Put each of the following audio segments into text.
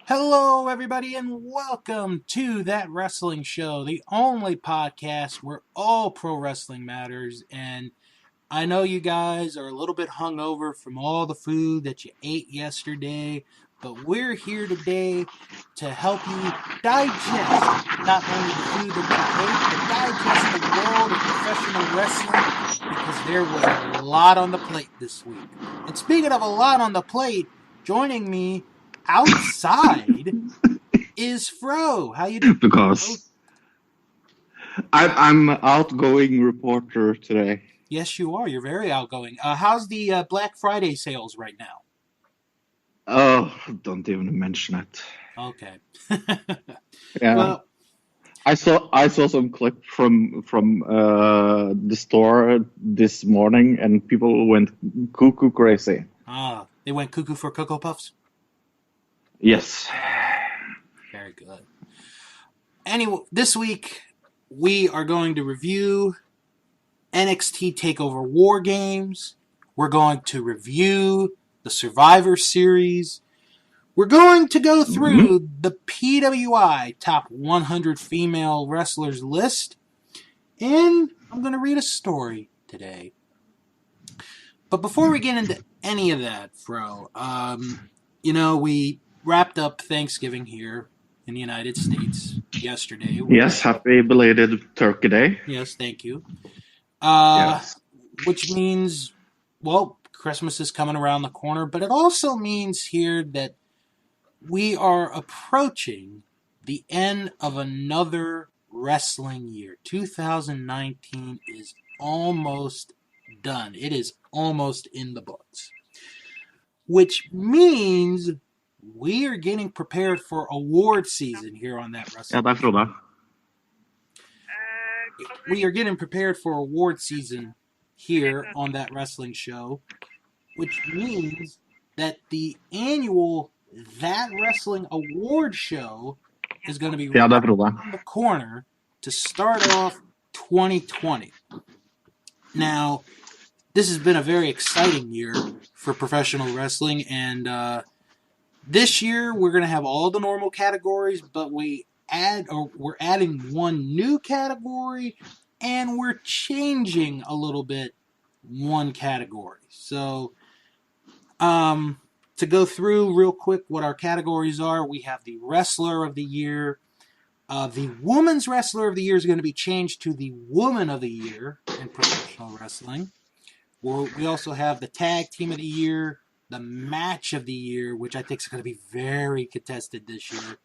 Hello, everybody, and welcome to That Wrestling Show, the only podcast where all pro wrestling matters. And I know you guys are a little bit hungover from all the food that you ate yesterday, but we're here today to help you digest not only the food that you ate, but digest the world of professional wrestling because there was a lot on the plate this week. And speaking of a lot on the plate, joining me outside is Fro. How you doing? Because I'm an outgoing reporter today. Yes, you are. You're very outgoing. How's the Black Friday sales right now? Oh, don't even mention it. Okay. Yeah, Well, I saw some clip from the store this morning, and people went cuckoo crazy. they went cuckoo for Cocoa Puffs. Yes. Very good. Anyway, this week we are going to review NXT Takeover War Games. We're going to review the Survivor Series. We're going to go through the PWI Top 100 Female Wrestlers list. And I'm going to read a story today. But before we get into any of that, Fro, we wrapped up Thanksgiving here in the United States yesterday. Yes, happy belated Turkey Day. Yes, thank you. Yes. Which means, well, Christmas is coming around the corner, but it also means here that we are approaching the end of another wrestling year. 2019 is almost done. It is almost in the books. Which means we are getting prepared for award season here on That Wrestling. Ja, det er Frode. We are getting prepared for award season here on That Wrestling Show, which means that the annual That Wrestling Award Show is going to be Ja, det er Frode. around the corner to start off 2020. Now, this has been a very exciting year for professional wrestling, and this year we're going to have all the normal categories, but we're adding one new category, and we're changing a little bit one category. So, to go through real quick what our categories are, we have the Wrestler of the Year. The Women's Wrestler of the Year is going to be changed to the Woman of the Year in professional wrestling. We also have the Tag Team of the Year, the Match of the Year, which I think is going to be very contested this year.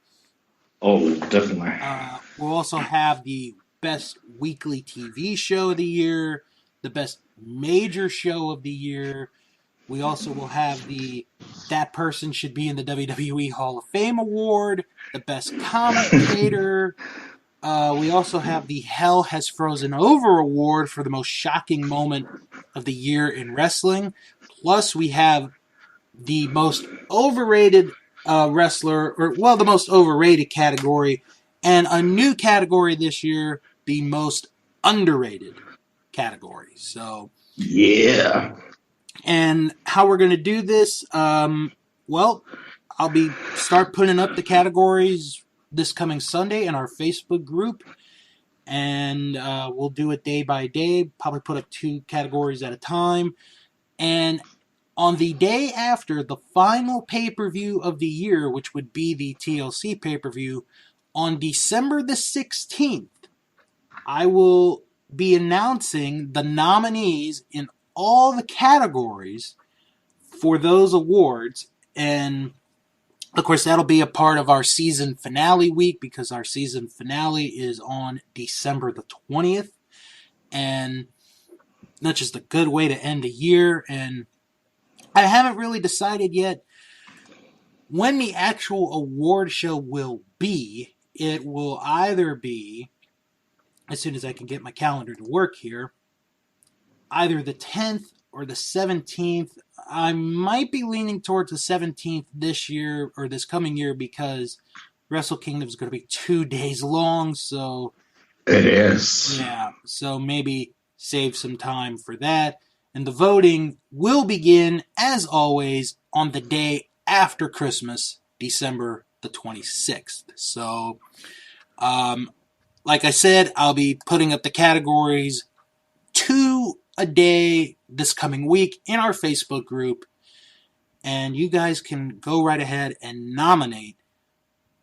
Oh, definitely. We'll also have the Best Weekly TV Show of the Year, the Best Major Show of the Year. We also will have the That Person Should Be in the WWE Hall of Fame Award, the Best Commentator. We also have the Hell Has Frozen Over Award for the most shocking moment of the year in wrestling. Plus, we have the most overrated wrestler, the most overrated category, and a new category this year, the most underrated category. So, yeah. And how we're going to do this, I'll start putting up the categories this coming Sunday in our Facebook group, and we'll do it day by day, probably put up 2 categories at a time, and on the day after the final pay-per-view of the year, which would be the TLC pay-per-view, on December the 16th, I will be announcing the nominees in all the categories for those awards, and of course that'll be a part of our season finale week because our season finale is on December the 20th, and that's just a good way to end the year. And I haven't really decided yet when the actual award show will be. It will either be, as soon as I can get my calendar to work here, either the 10th or the 17th. I might be leaning towards the 17th this year or this coming year because Wrestle Kingdom is going to be 2 days long. So It is. Yeah, so maybe save some time for that. And the voting will begin, as always, on the day after Christmas, December the 26th. So, like I said, I'll be putting up the categories 2 a day this coming week in our Facebook group, and you guys can go right ahead and nominate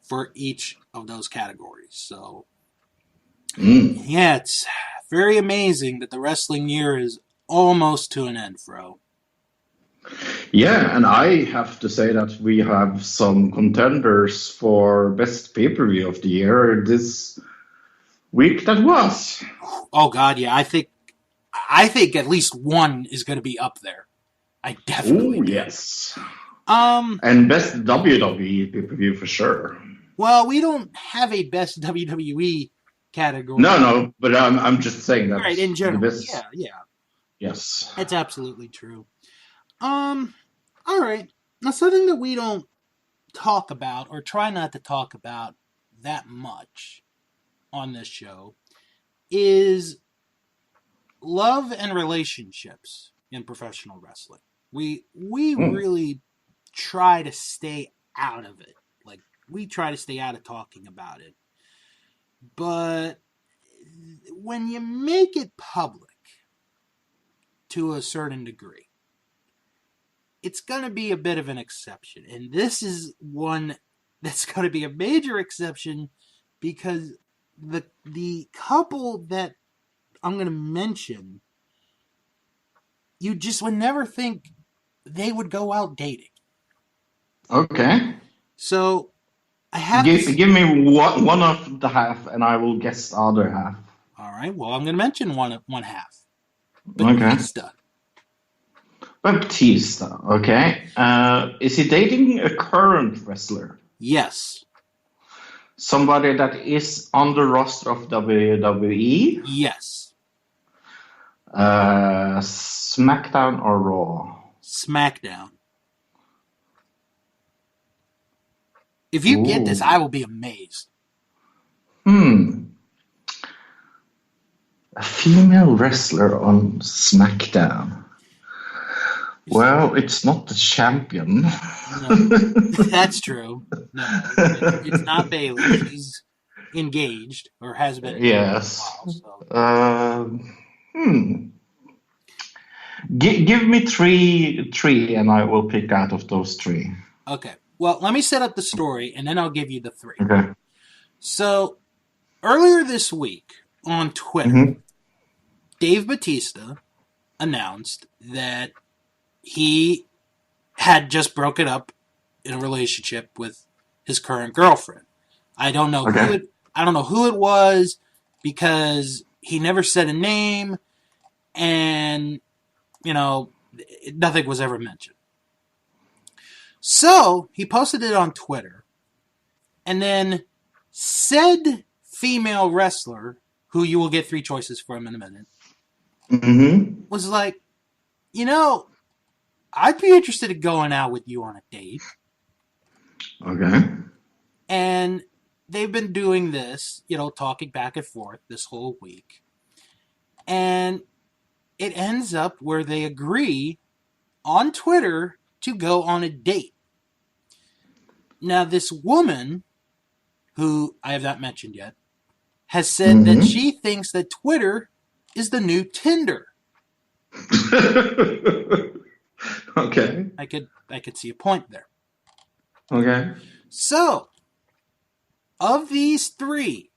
for each of those categories. So, yeah, it's very amazing that the wrestling year is almost to an end, Fro. Yeah, and I have to say that we have some contenders for best pay-per-view of the year this week that was. Oh God, yeah, I think at least one is going to be up there. I definitely Oh, do. yes. Um, And best WWE pay-per-view for sure. well, we don't have a best WWE category. No, but I'm just saying that Right, in the general. best. Yeah. Yes. That's absolutely true. All right. Now, something that we don't talk about or try not to talk about that much on this show is love and relationships in professional wrestling. We really try to stay out of it. Like, we try to stay out of talking about it. But when you make it public to a certain degree, it's going to be a bit of an exception. And this is one that's going to be a major exception because the couple that I'm going to mention, you just would never think they would go out dating. Okay. So I have give me one of the half, and I will guess the other half. All right. Well, I'm going to mention one half. Okay. Batista. Batista. Okay. Is he dating a current wrestler? Yes. Somebody that is on the roster of WWE? Yes. SmackDown or Raw? SmackDown. If you get this, I will be amazed. A female wrestler on SmackDown. Well, it's not the champion. No, that's true. No, it's not Bayley. She's engaged or has been. Yes. While, so. Give me three, and I will pick out of those three. Okay. Well, let me set up the story, and then I'll give you the three. Okay. So, earlier this week on Twitter, Dave Batista announced that he had just broken up in a relationship with his current girlfriend. I don't know who it was because he never said a name, and nothing was ever mentioned. So he posted it on Twitter, and then said female wrestler, who you will get three choices from in a minute, was like, I'd be interested in going out with you on a date. Okay. And they've been doing this, talking back and forth this whole week. And it ends up where they agree on Twitter to go on a date. Now, this woman, who I have not mentioned yet, has said that she thinks that Twitter is the new Tinder. Okay. I could see a point there. Okay. So, of these three,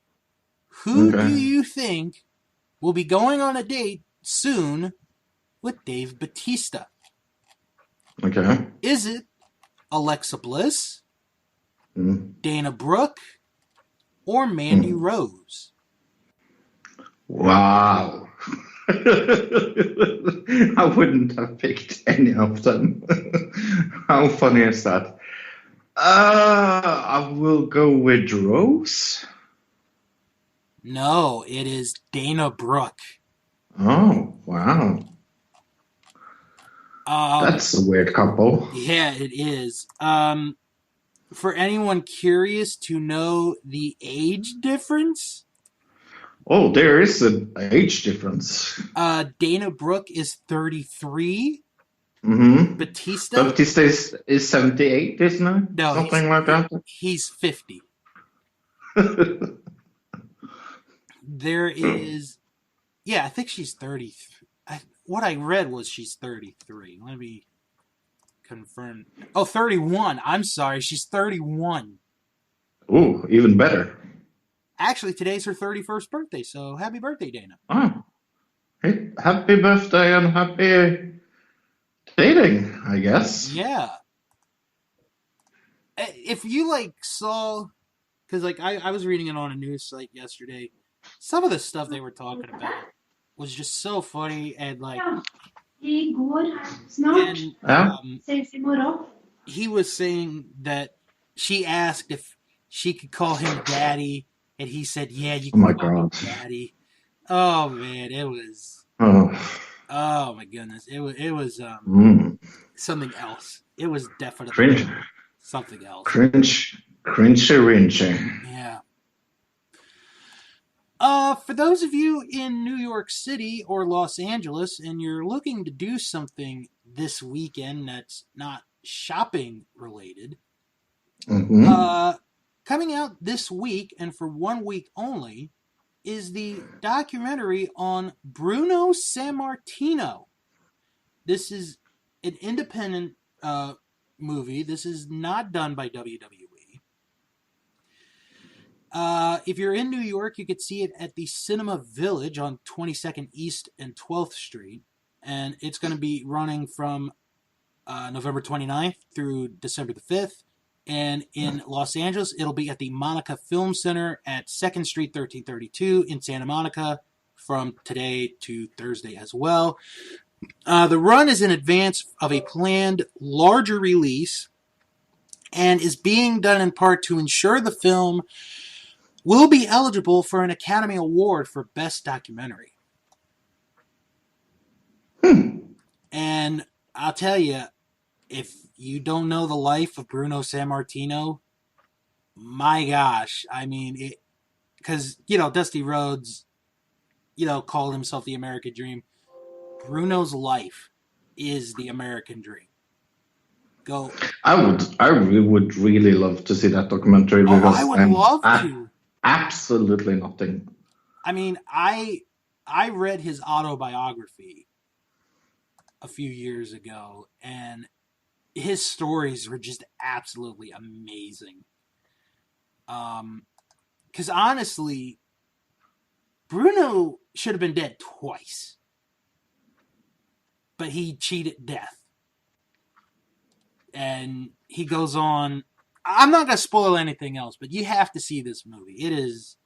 who do you think will be going on a date soon with Dave Batista? Okay. Is it Alexa Bliss, Dana Brooke, or Mandy Rose? Wow. I wouldn't have picked any of them. How funny is that? I will go with Rose. No, it is Dana Brooke. Oh, wow. That's a weird couple. Yeah, it is. For anyone curious to know the age difference? Oh, there is an age difference. Dana Brooke is 33 Mm-hmm. Batista? Baptiste is 78, isn't it? No, Something like that. he's 50. There is, yeah, I think she's 30. What I read was she's 33. Let me confirm. Oh, 31. I'm sorry, she's 31. Ooh, even better. Actually, today's her 31st birthday, so happy birthday, Dana. Oh, hey, happy birthday and happy dating, I guess. Yeah. If you saw, because I was reading it on a news site yesterday, some of the stuff they were talking about was just so funny and and Yeah. he was saying that she asked if she could call him daddy, and he said, "Yeah, you Oh can my call me God. daddy." Oh man, it was. Oh. Oh my goodness, it was Mm. something else. It was definitely Cringe, something else. cringe, cringy. Yeah. For those of you in New York City or Los Angeles and you're looking to do something this weekend that's not shopping related, Mm-hmm. coming out this week and for 1 week only is the documentary on Bruno Sammartino. This is an independent movie. This is not done by WWE. If you're in New York, you could see it at the Cinema Village on 22nd East and 12th Street. And it's going to be running from November 29th through December the 5th. And in Los Angeles, it'll be at the Monica Film Center at 2nd Street, 1332 in Santa Monica from today to Thursday as well. The run is in advance of a planned larger release and is being done in part to ensure the film will be eligible for an Academy Award for Best Documentary. And I'll tell you, if you don't know the life of Bruno Sammartino, my gosh, I mean, because, Dusty Rhodes, called himself the American Dream. Bruno's life is the American Dream. Go. I would really love to see that documentary Oh, I because would love to. absolutely nothing. I mean, I read his autobiography a few years ago, and his stories were just absolutely amazing. Because honestly, Bruno should have been dead twice, but he cheated death. And he goes on. I'm not going to spoil anything else, but you have to see this movie. It is,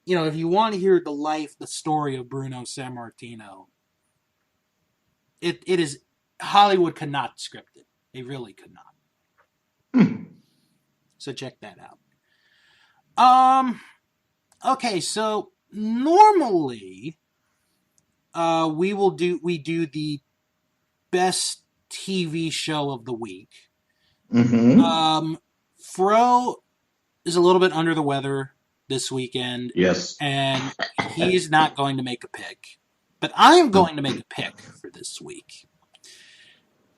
if you want to hear the story of Bruno Sammartino, it is, Hollywood could not script it. They really could not. So check that out. Okay, so normally, we do the best TV show of the week. Mm-hmm. Fro is a little bit under the weather this weekend. Yes. And he's not going to make a pick. But I am going to make a pick for this week.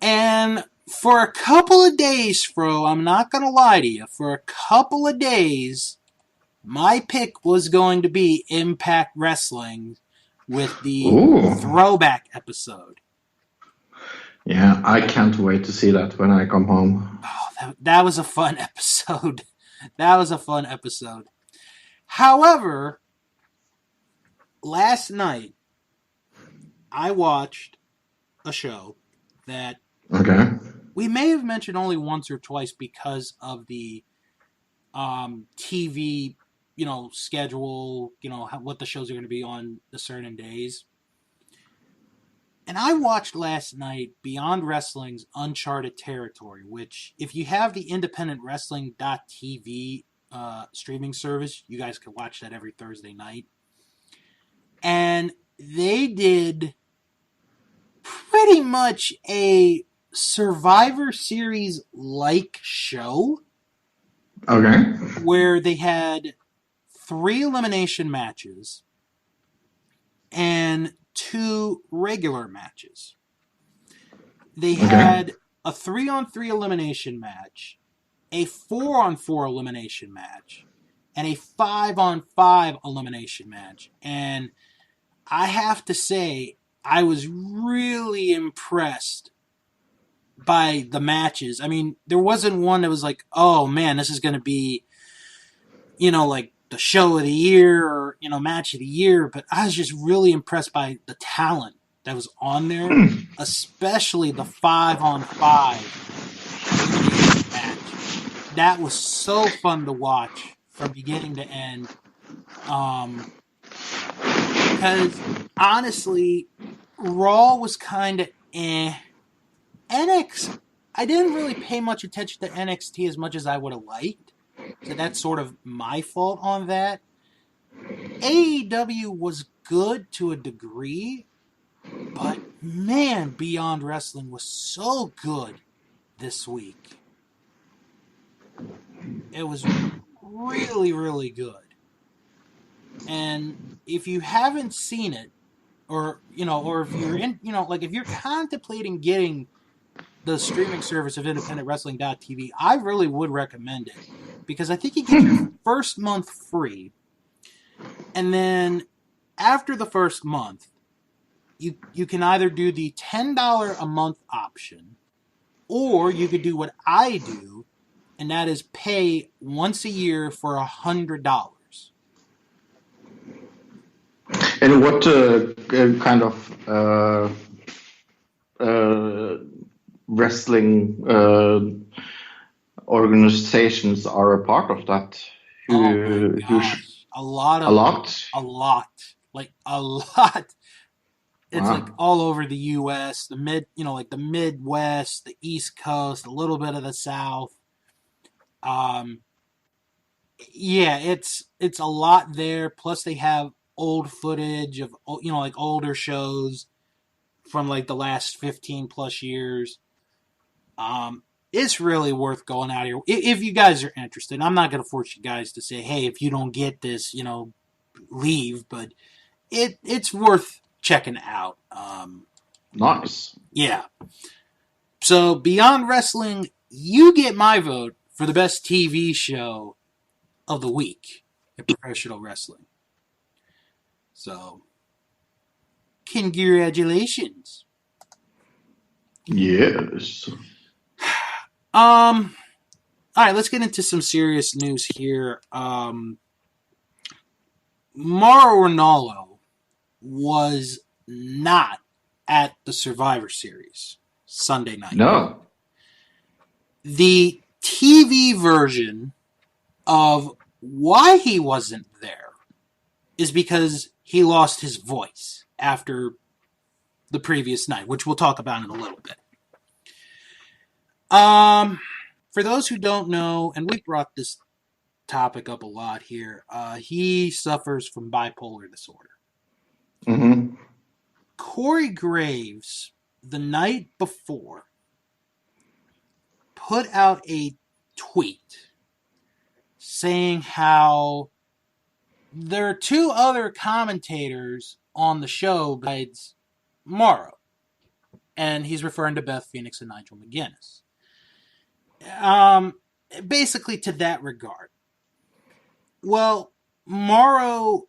And for a couple of days, Fro, I'm not going to lie to you, for a couple of days, my pick was going to be Impact Wrestling with the throwback episode. Yeah, I can't wait to see that when I come home. Oh, that was a fun episode. That was a fun episode. However, last night, I watched a show that we may have mentioned only once or twice because of the TV, schedule, what the shows are going to be on the certain days. And I watched last night Beyond Wrestling's Uncharted Territory, which, if you have the independentwrestling.tv streaming service, you guys can watch that every Thursday night. And they did pretty much a Survivor Series-like show. Okay. Where they had 3 elimination matches and 2 regular matches. They Okay. had a 3-on-3 elimination match, a 4-on-4 elimination match, and a 5-on-5 elimination match. And I have to say, I was really impressed by the matches. I mean, there wasn't one that was like, oh man, this is going to be, like the show of the year or, match of the year. But I was just really impressed by the talent that was on there, especially the 5-on-5 elimination match. That was so fun to watch from beginning to end. Because honestly, Raw was kind of eh. I didn't really pay much attention to NXT as much as I would have liked. So that's sort of my fault on that. AEW was good to a degree, but man, Beyond Wrestling was so good this week. It was really, really good. And if you haven't seen it, or if you're if you're contemplating getting the streaming service of independentwrestling.tv, I really would recommend it because I think you get your first month free, and then after the first month, you can either do the $10 a month option, or you could do what I do, and that is pay once a year for $100. And what kind of wrestling organizations are a part of that? Oh my gosh, a lot. A lot? Like a lot. It's like Wow. all over the U.S., the Midwest, the East Coast, a little bit of the South. Um, yeah, it's a lot there. Plus, they have old footage of like older shows from like the last 15 plus years. It's really worth going out here if you guys are interested. I'm not going to force you guys to say, hey, if you don't get this, leave. But it's worth checking out. Nice. Yeah. So Beyond Wrestling, you get my vote for the best TV show of the week in professional wrestling. So, congratulations. Yes. All right, let's get into some serious news here. Mauro Ranallo was not at the Survivor Series Sunday night. No. The TV version of why he wasn't there is because he lost his voice after the previous night, which we'll talk about in a little bit. For those who don't know, and we brought this topic up a lot here, he suffers from bipolar disorder. Mm-hmm. Corey Graves, the night before, put out a tweet saying how there are two other commentators on the show besides Mauro. And he's referring to Beth Phoenix and Nigel McGuinness. Basically to that regard. Well, Mauro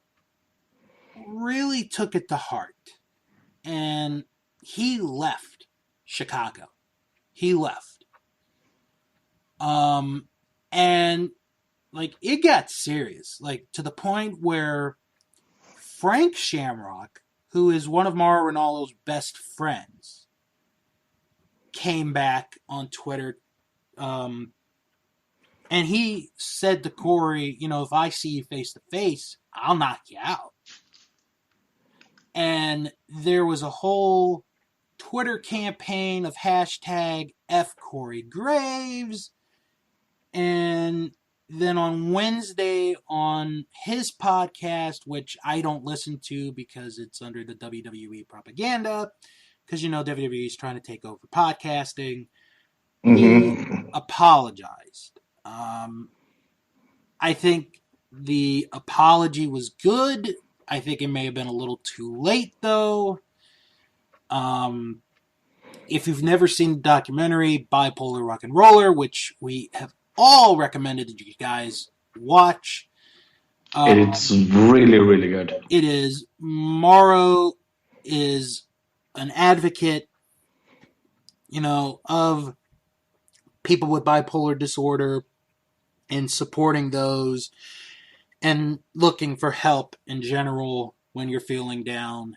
really took it to heart. And he left Chicago. He left. And like it got serious. Like to the point where Frank Shamrock, who is one of Mauro Ranallo's best friends, came back on Twitter, and he said to Corey, if I see you face to face, I'll knock you out. And there was a whole Twitter campaign of hashtag F Corey Graves. And then on Wednesday on his podcast, which I don't listen to because it's under the WWE propaganda, because WWE is trying to take over podcasting, he apologized. I think the apology was good. I think it may have been a little too late, though. If you've never seen the documentary Bipolar Rock and Roller, which we have all recommended that you guys watch, It's really, really good. it is. Morrow is an advocate, of people with bipolar disorder and supporting those and looking for help in general when you're feeling down.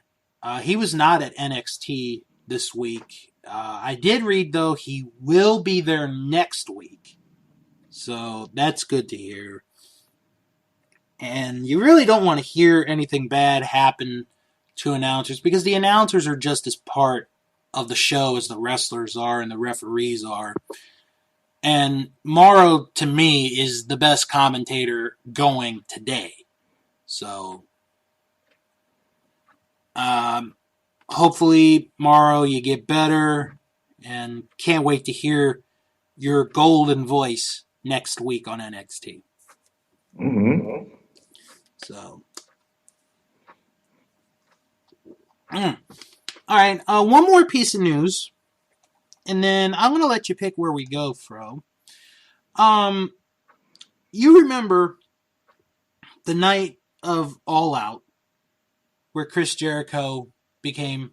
He was not at NXT this week. I did read, though, he will be there next week. So that's good to hear. And you really don't want to hear anything bad happen to announcers because the announcers are just as part of the show as the wrestlers are and the referees are. And Morrow, to me, is the best commentator going today. So, hopefully, Morrow, you get better. And can't wait to hear your golden voice next week on NXT. Mm-hmm. So, all right, one more piece of news, and then I'm going to let you pick where we go, Fro. You remember the night of All Out, where Chris Jericho became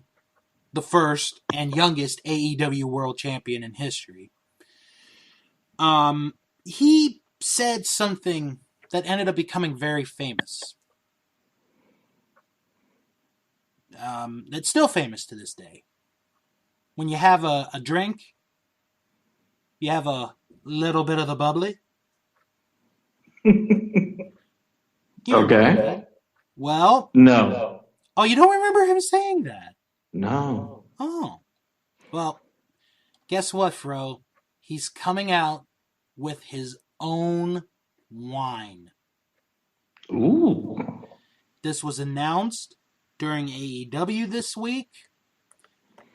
the first and youngest AEW World Champion in history. He said something that ended up becoming very famous. That's still famous to this day. When you have a drink, you have a little bit of the bubbly. You remember that? Well, No. oh, you don't remember him saying that? No. Oh, well, guess what, Fro? He's coming out with his own wine. Ooh. This was announced during AEW this week.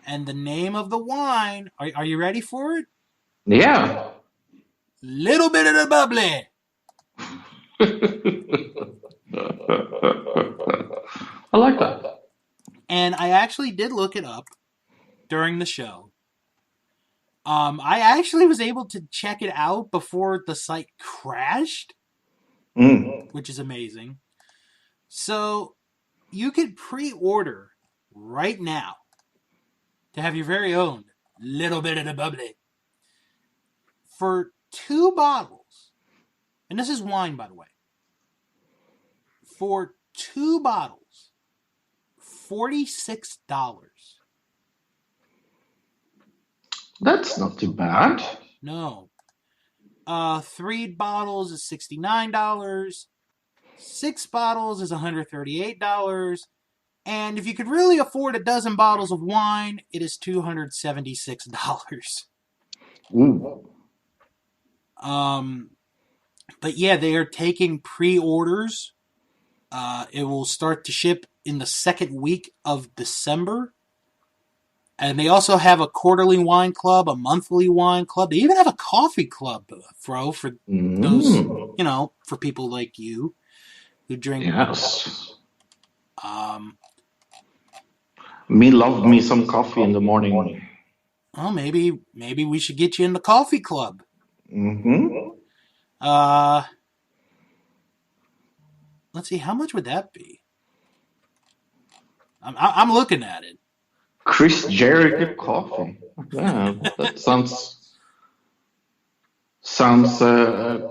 And the name of the wine, are you ready for it? Yeah. Little bit of the bubbly. I like that. And I actually did look it up during the show. I actually was able to check it out before the site crashed, which is amazing. So you could pre-order right now to have your very own little bit of the bubbly for 2 bottles. And this is wine, by the way. For 2 bottles, $46. That's not too bad. No. 3 bottles is $69. 6 bottles is $138. And if you could really afford a dozen bottles of wine, it is $276. Ooh. But yeah, they are taking pre-orders. It will start to ship in the second week of December. And they also have a quarterly wine club, a monthly wine club. They even have a coffee club, Fro, for those, for people like you who drink. Yes. Me love me some coffee in the morning. Oh, maybe we should get you in the coffee club. Mm-hmm. Let's see, how much would that be? I'm looking at it. Chris Jericho coffee. Yeah, that sounds.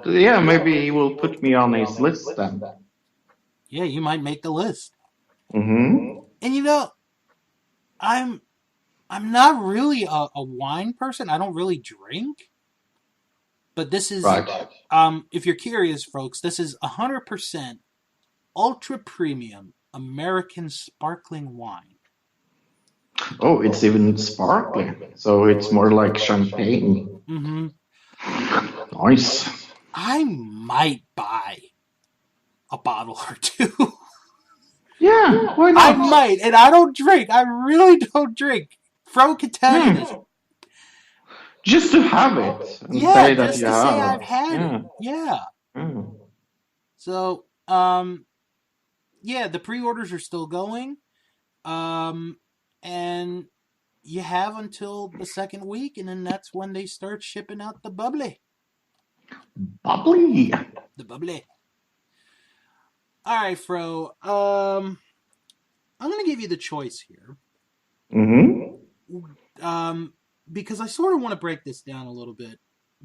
Yeah, maybe he will put me on his list then. Yeah, you might make the list. Mm-hmm. And I'm not really a wine person. I don't really drink. But this is Right. If you're curious, folks, this is 100% ultra premium American sparkling wine. Oh, it's even sparkling, so it's more like champagne. Mm-hmm. Nice. I might buy a bottle or 2. Yeah, why not? I might, and I don't drink. I really don't drink. Fro can tell you this. Just to have it and say that you have. Say I've had it. Yeah. So, yeah, the pre-orders are still going. And you have until the second week, and then that's when they start shipping out the bubbly. Bubbly. The bubbly. All right, Fro. I'm going to give you the choice here. Because I sort of want to break this down a little bit.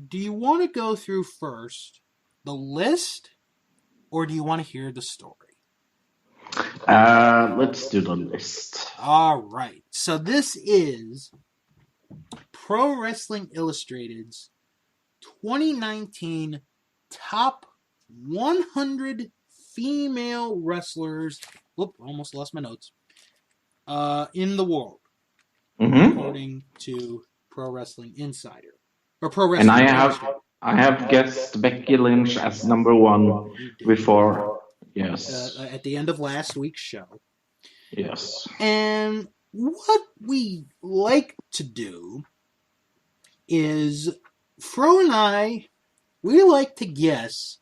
Do you want to go through first the list, or do you want to hear the story? Let's do the list. All right. So this is Pro Wrestling Illustrated's 2019 top 100 female wrestlers. Whoop, almost lost my notes. In the world, according to Pro Wrestling Insider or Pro Wrestling. And I have guessed Becky Lynch as number one before. Yes. At the end of last week's show. Yes. And what we like to do is Fro and I, we like to guess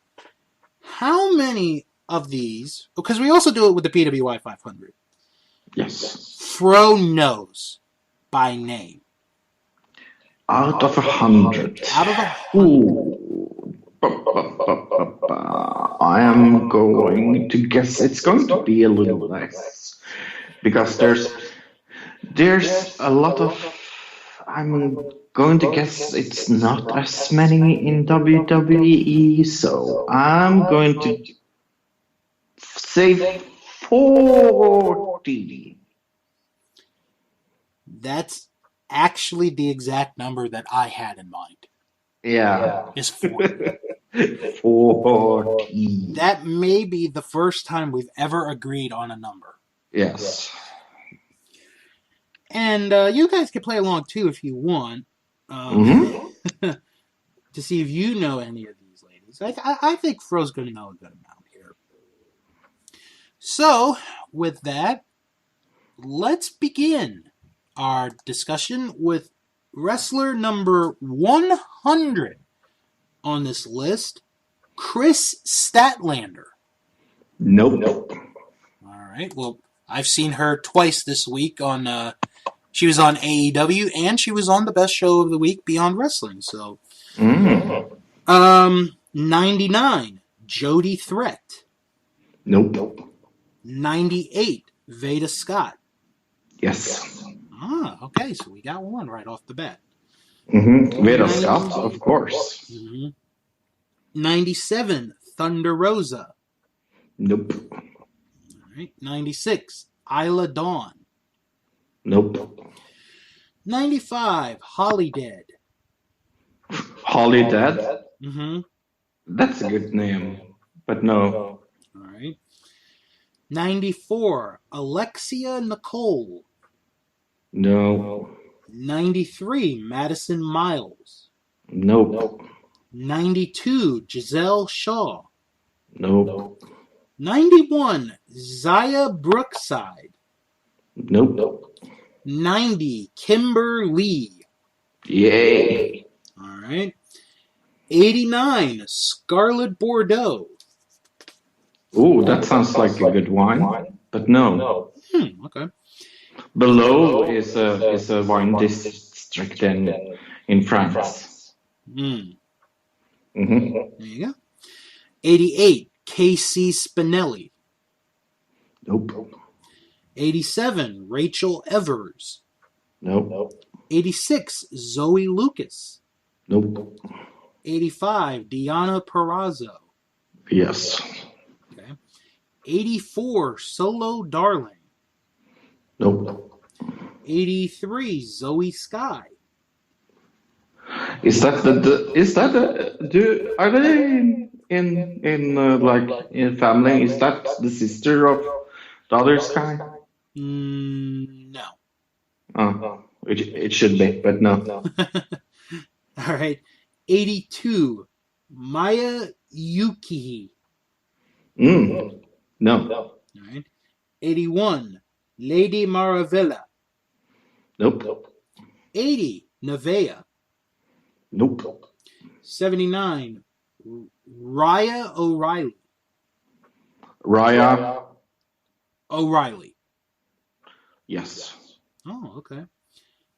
how many of these, because we also do it with the PWI 500. Yes. Fro knows by name. Out of 100. Out of 100. Ooh. I am going to guess it's going to be a little less. Because there's a lot of... I'm going to guess it's not as many in WWE, so I'm going to say 40. That's actually the exact number that I had in mind. Yeah. Is 40. 40. That may be the first time we've ever agreed on a number. Yes. And you guys can play along too if you want. To see if you know any of these ladies. I think Fro's going to know a good amount here. So, with that, let's begin our discussion with wrestler number 100 on this list, Chris Statlander. Nope. All right. Well, I've seen her twice this week on... she was on AEW, and she was on the best show of the week, Beyond Wrestling. So, 99, Jody Threat. Nope. 98, Veda Scott. Yes. Okay, so we got one right off the bat. Veda Scott, of course. 97, Thunder Rosa. Nope. All right. 96, Isla Dawn. Nope. 95, Holly Dead. Holly Dead? That's a good name, but no. All right. 94, Alexia Nicole. No. 93, Madison Miles. Nope. 92, Giselle Shaw. Nope. 91, Zaya Brookside. Nope. 90, Kimber Lee. Yay. All right. 89, Scarlett Bordeaux. Ooh, that sounds like a good wine, but no. Okay. Below is a wine district in France. There you go. 88, KC Spinelli. Nope. 87, Rachel Evers. Nope. 86, Zoe Lucas. Nope. 85, Deanna Perrazzo. Yes. Okay. 84, Solo Darling. Nope. 83, Zoe Sky. Is that are they in like in family? Is that the sister of the other Sky? No. Oh, it should be, but no. All right. 82, Maya Yuki. No. All right. 81, Lady Maravilla. Nope. 80, Nevaeh. Nope. 79, Raya O'Reilly. Raya. O'Reilly. Yes. Oh, okay.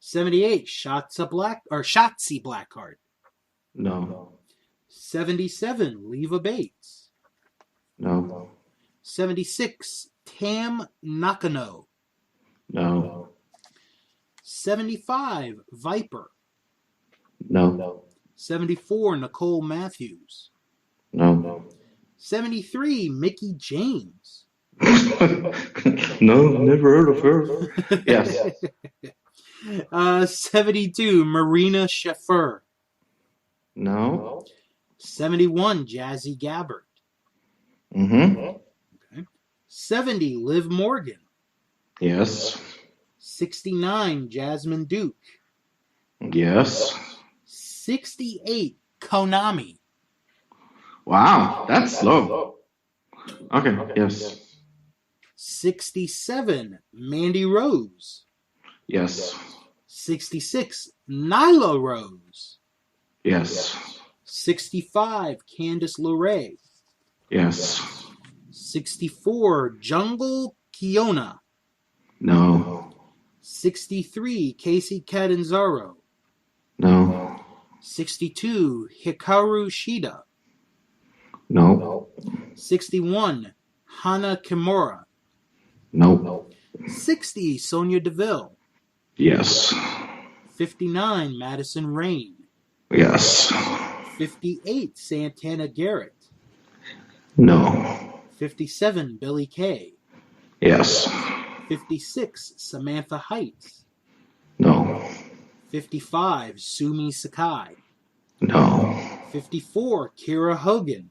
78, Shotzi Blackheart. No. 77, Leva Bates. No. 76, Tam Nakano. No. 75, Viper. No. 74, Nicole Matthews. No. 73, Mickey James. No, never heard of her. Yes. 72, Marina Shafir. No. 71, Jazzy Gabbard. Mm-hmm. Okay. 70, Liv Morgan. Yes. 69, Jasmine Duke. Yes. 68, Konami. Wow, that's low. Okay, yes. 67, Mandy Rose. Yes. 66, Nyla Rose. Yes. 65, Candice LeRae. Yes. 64, Jungle Kiona. No. 63, Casey Catanzaro. No. 62, Hikaru Shida. No. 61, Hana Kimura. No. 60, Sonya Deville. Yes. 59, Madison Rain. Yes. 58, Santana Garrett. No. 57, Billie Kay. Yes. 56, Samantha Heights. No. 55, Sumi Sakai. No. 54, Kira Hogan.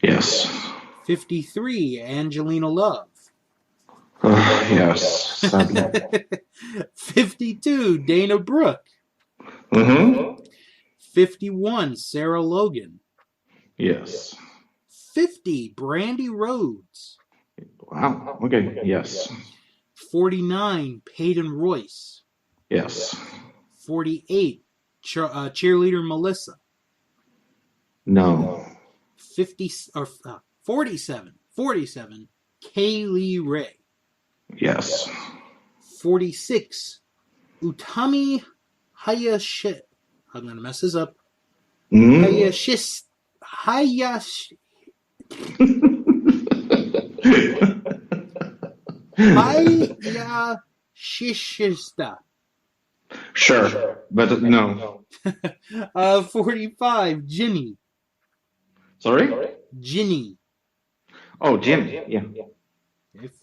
Yes. 53, Angelina Love. Yes. Sadly. 52, Dana Brooke. Mm-hmm. 51, Sarah Logan. Yes. 50, Brandy Rhodes. Wow. Okay. Yes. 49, Peyton Royce. Yes. 48, cheerleader Melissa. No. 47, Kaylee Ray. Yes. 46, Utami Hayashi. I'm going to mess this up. Mm. Hayashishita. Sure, but no. 45, Ginny. Sorry? Ginny. Oh, Jim. Yeah.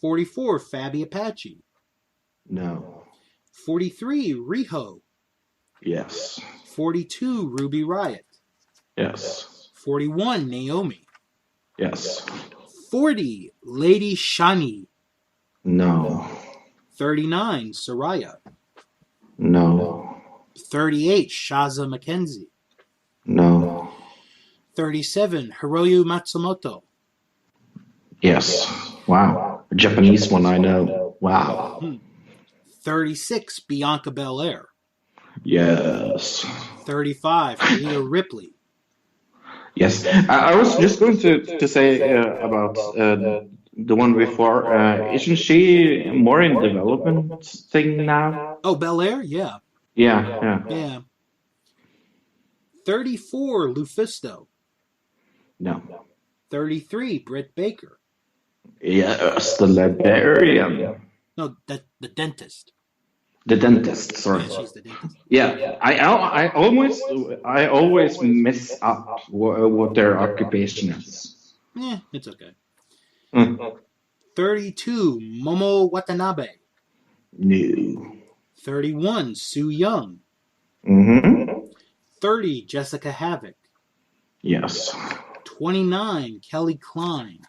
44, Fabi Apache. No. 43, Riho. Yes. 42, Ruby Riott. Yes. 41, Naomi. Yes. 40, Lady Shani. No. 39, Saraya. No. 38, Shaza McKenzie. No. 37, Hiroyu Matsumoto. Yes. Wow. A Japanese one I know. Wow. 36, Bianca Belair. Yes. 35, Rhea Ripley. Yes. I was just going to say about the one before. Isn't she more in development thing now? Oh, Belair? Yeah. Yeah. 34, Lufisto. No. 33, Britt Baker. Yes, the librarian. No, the dentist. The dentist, sorry. Yeah, she's the dentist. Yeah, I always mess up what their occupation is. It's okay. Mm. 32, Momo Watanabe. No. 31, Sue Young. Mm-hmm. 30, Jessica Havoc. Yes. 29, Kelly Klein.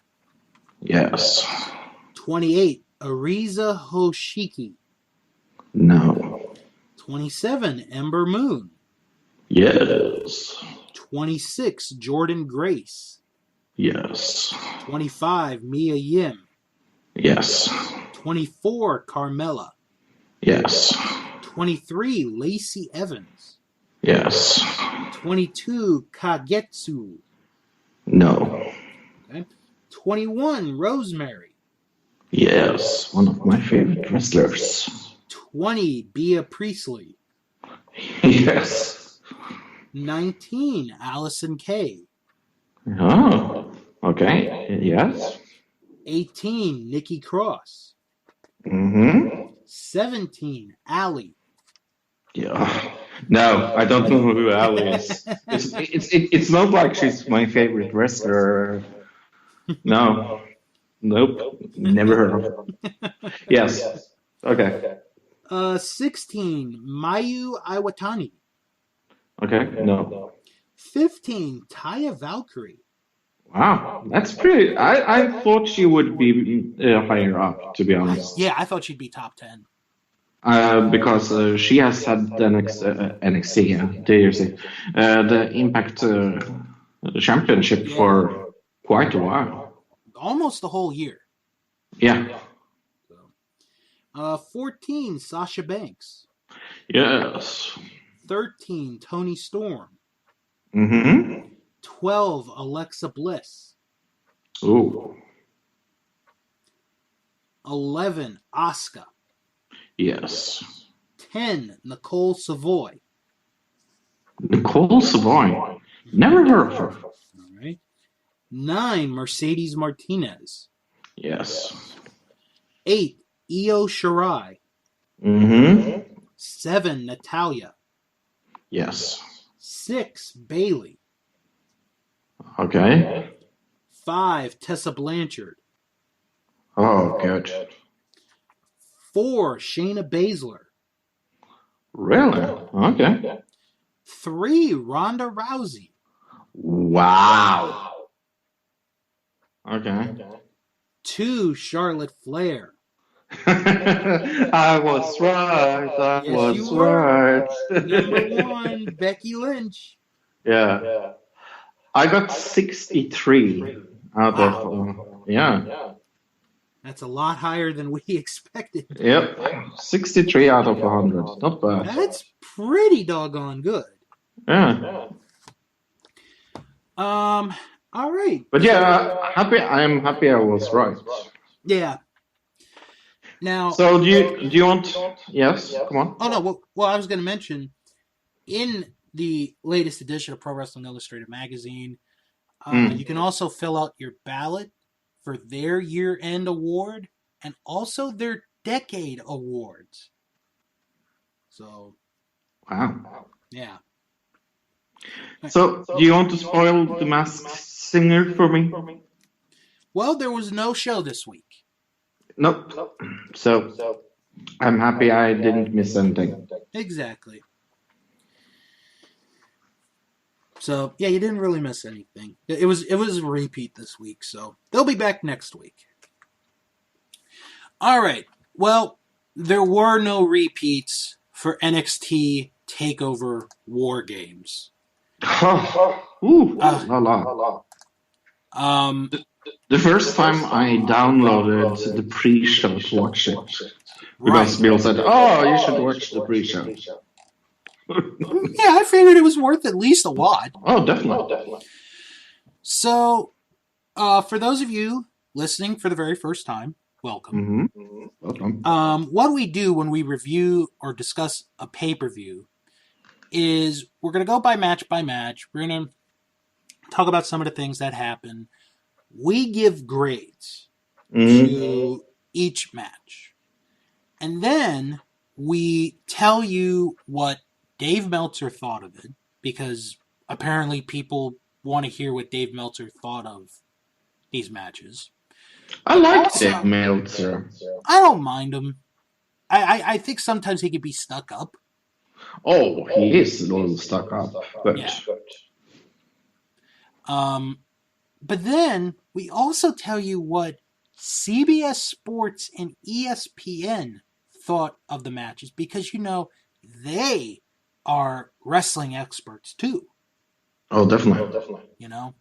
Yes. 28, Ariza Hoshiki. No. 27, Ember Moon. Yes. 26, Jordan Grace. Yes. 25, Mia Yim. Yes. 24, Carmella. Yes. 23, Lacey Evans. Yes. 22, Kagetsu. No. Okay. 21, Rosemary. Yes. One of my favorite wrestlers. 20, Bea Priestley. Yes. 19, Allison Kay. Oh, okay. Yes. 18, Nikki Cross. Mm-hmm. 17, Allie. Yeah. No, I don't know who Ali is. It's not like she's my favorite wrestler. No. Nope. Never heard of her. Yes. Okay. 16, Mayu Iwatani. Okay. No. 15, Taya Valkyrie. Wow. That's pretty. I thought she would be higher up, to be honest. Yeah, I thought she'd be top 10. Because she has had the NXT, DRC, the Impact Championship for quite a while. Almost the whole year. Yeah. 14, Sasha Banks. Yes. 13, Toni Storm. Mm-hmm. 12, Alexa Bliss. Ooh. 11, Asuka. Yes. 10, Nicole Savoy. Nicole Savoy. Never heard of her. All right. 9, Mercedes Martinez. Yes. 8, Io Shirai. Mm-hmm. 7, Natalia. Yes. 6, Bailey. Okay. 5, Tessa Blanchard. Oh, good. 4, Shayna Baszler. Really? Okay. 3, Ronda Rousey. Wow. Okay. 2, Charlotte Flair. I was right. I Yes, was you were. right. Number 1, Becky Lynch. Yeah. I got 63 out of, yeah. That's a lot higher than we expected. Yep. 63 out of 100. Not bad. That's pretty doggone good. Yeah. All right. But yeah, I'm happy I was right. Yeah. Now. So do you want? Yes. Come on. Oh no. Well, I was going to mention in the latest edition of Pro Wrestling Illustrated magazine, you can also fill out your ballot for their year-end award and also their decade awards. So. Wow. Yeah. So, do you want to spoil the Masked Singer for me? Well, there was no show this week. Nope. So, I'm happy I didn't miss anything. Exactly. So, yeah, you didn't really miss anything. It was a repeat this week, so they'll be back next week. All right. Well, there were no repeats for NXT Takeover War Games. Ooh, la la. The first time I downloaded the pre-show to watch it, because Bill said, "Oh, you should watch the pre-show." Yeah, I figured it was worth at least a watch. Oh, definitely. So, for those of you listening for the very first time, welcome. Mm-hmm. Welcome. What we do when we review or discuss a pay-per-view is we're going to go by match. We're going to talk about some of the things that happen. We give grades to each match. And then we tell you what Dave Meltzer thought of it, because apparently people want to hear what Dave Meltzer thought of these matches. I like Dave Meltzer. I don't mind him. I think sometimes he can be stuck up. Oh, he is a little stuck up. But... Yeah. But then we also tell you what CBS Sports and ESPN thought of the matches, because, you know, they are wrestling experts too. Oh, definitely. You know?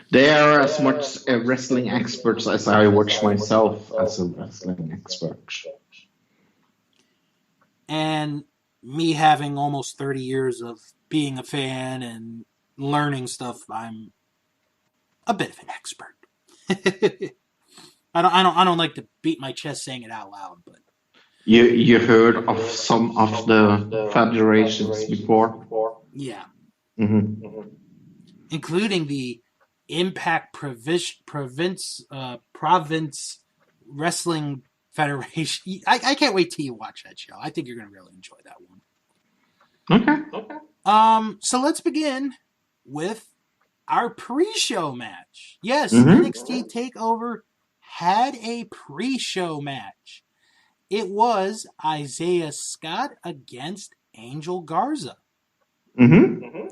They are as much wrestling experts as I watch myself as a wrestling expert. And me having almost 30 years of being a fan and learning stuff, I'm a bit of an expert. I don't like to beat my chest saying it out loud, but You heard of some of the federations before? Yeah. Mm-hmm. Including the Impact Province Wrestling Federation. I can't wait till you watch that show. I think you're going to really enjoy that one. Okay. So let's begin with our pre-show match. Yes, Mm-hmm. NXT Takeover had a pre-show match. It was Isaiah Scott against Angel Garza. Mm-hmm.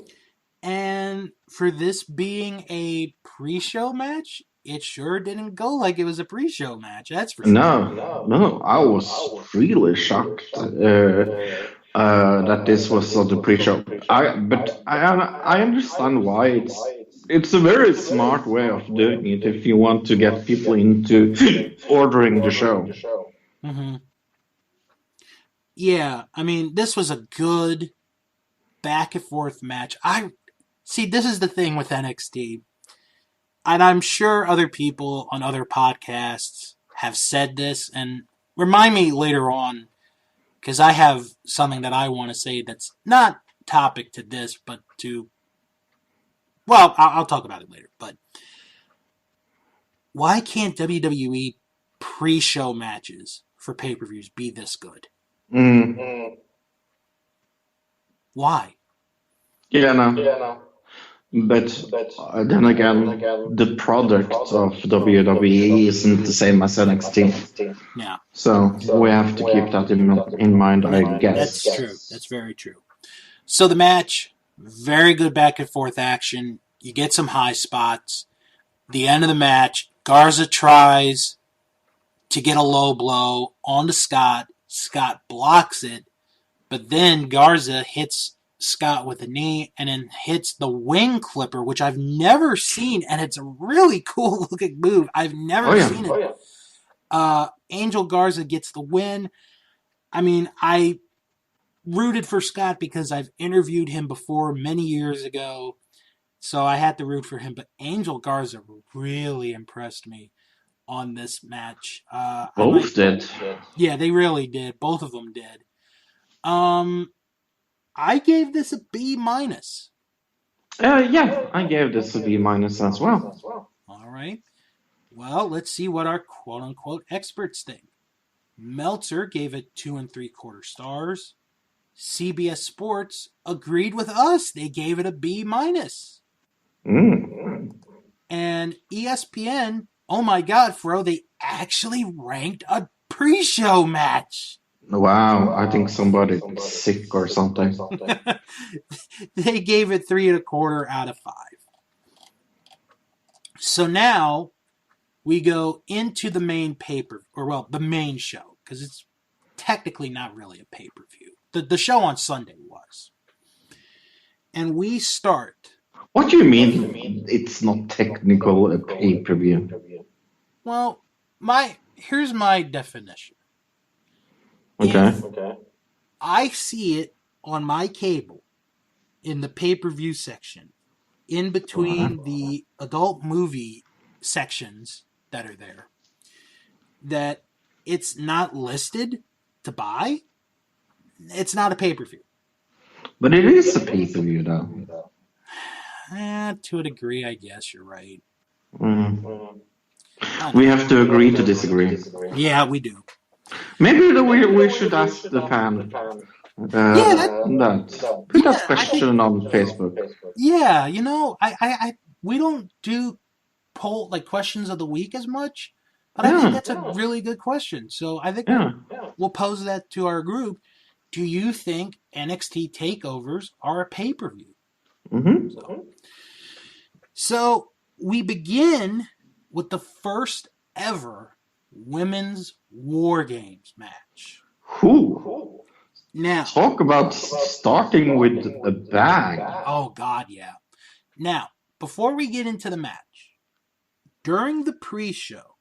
And for this being a pre-show match, it sure didn't go like it was a pre-show match. That's for sure. No, I was really shocked that this was on the pre-show. I understand why it's a very smart way of doing it if you want to get people into ordering the show. Mm-hmm. Yeah, I mean, this was a good back and forth match. I see. This is the thing with NXT, and I'm sure other people on other podcasts have said this. And remind me later on, because I have something that I want to say that's not topic to this, but to, well, I'll talk about it later. But why can't WWE pre-show matches for pay-per-views be this good? Mm. Why? Yeah, no. But then again, the product of WWE isn't the same as NXT. Yeah. So we have to keep that in mind, I guess. That's true. That's very true. So the match, very good back and forth action. You get some high spots. The end of the match, Garza tries to get a low blow onto Scott. Scott blocks it, but then Garza hits Scott with a knee and then hits the wing clipper, which I've never seen, and it's a really cool looking move. I've never seen it. Angel Garza gets the win. I mean, I rooted for Scott because I've interviewed him before many years ago, so I had to root for him. But Angel Garza really impressed me on this match. Both did. Yeah, they really did. Both of them did. I gave this a B minus. Yeah, I gave this a B minus as well. All right. Well, let's see what our quote unquote experts think. Meltzer gave it 2 3/4 stars. CBS Sports agreed with us. They gave it a B minus. And ESPN, oh my God, Fro, they actually ranked a pre-show match. Wow, I think somebody's sick or something. They gave it 3 1/4 out of 5. So now we go into the main the main show, because it's technically not really a pay-per-view. The show on Sunday was. And we start. What do you mean it's not technical a pay-per-view? Well, here's my definition. Okay. I see it on my cable in the pay-per-view section, in between the adult movie sections that are there, that it's not listed to buy. It's not a pay-per-view. But it is a pay-per-view, though. To a degree, I guess you're right. We have to agree to disagree. Yeah, we do. Maybe we should ask the fan. Put that question on Facebook. Yeah, we don't do poll questions of the week as much, but I think that's a really good question. So I think we'll pose that to our group. Do you think NXT takeovers are a pay-per-view? So we begin with the first ever women's War Games match. Now, talk about starting with a bang. Oh, God, yeah. Now, before we get into the match, during the pre-show,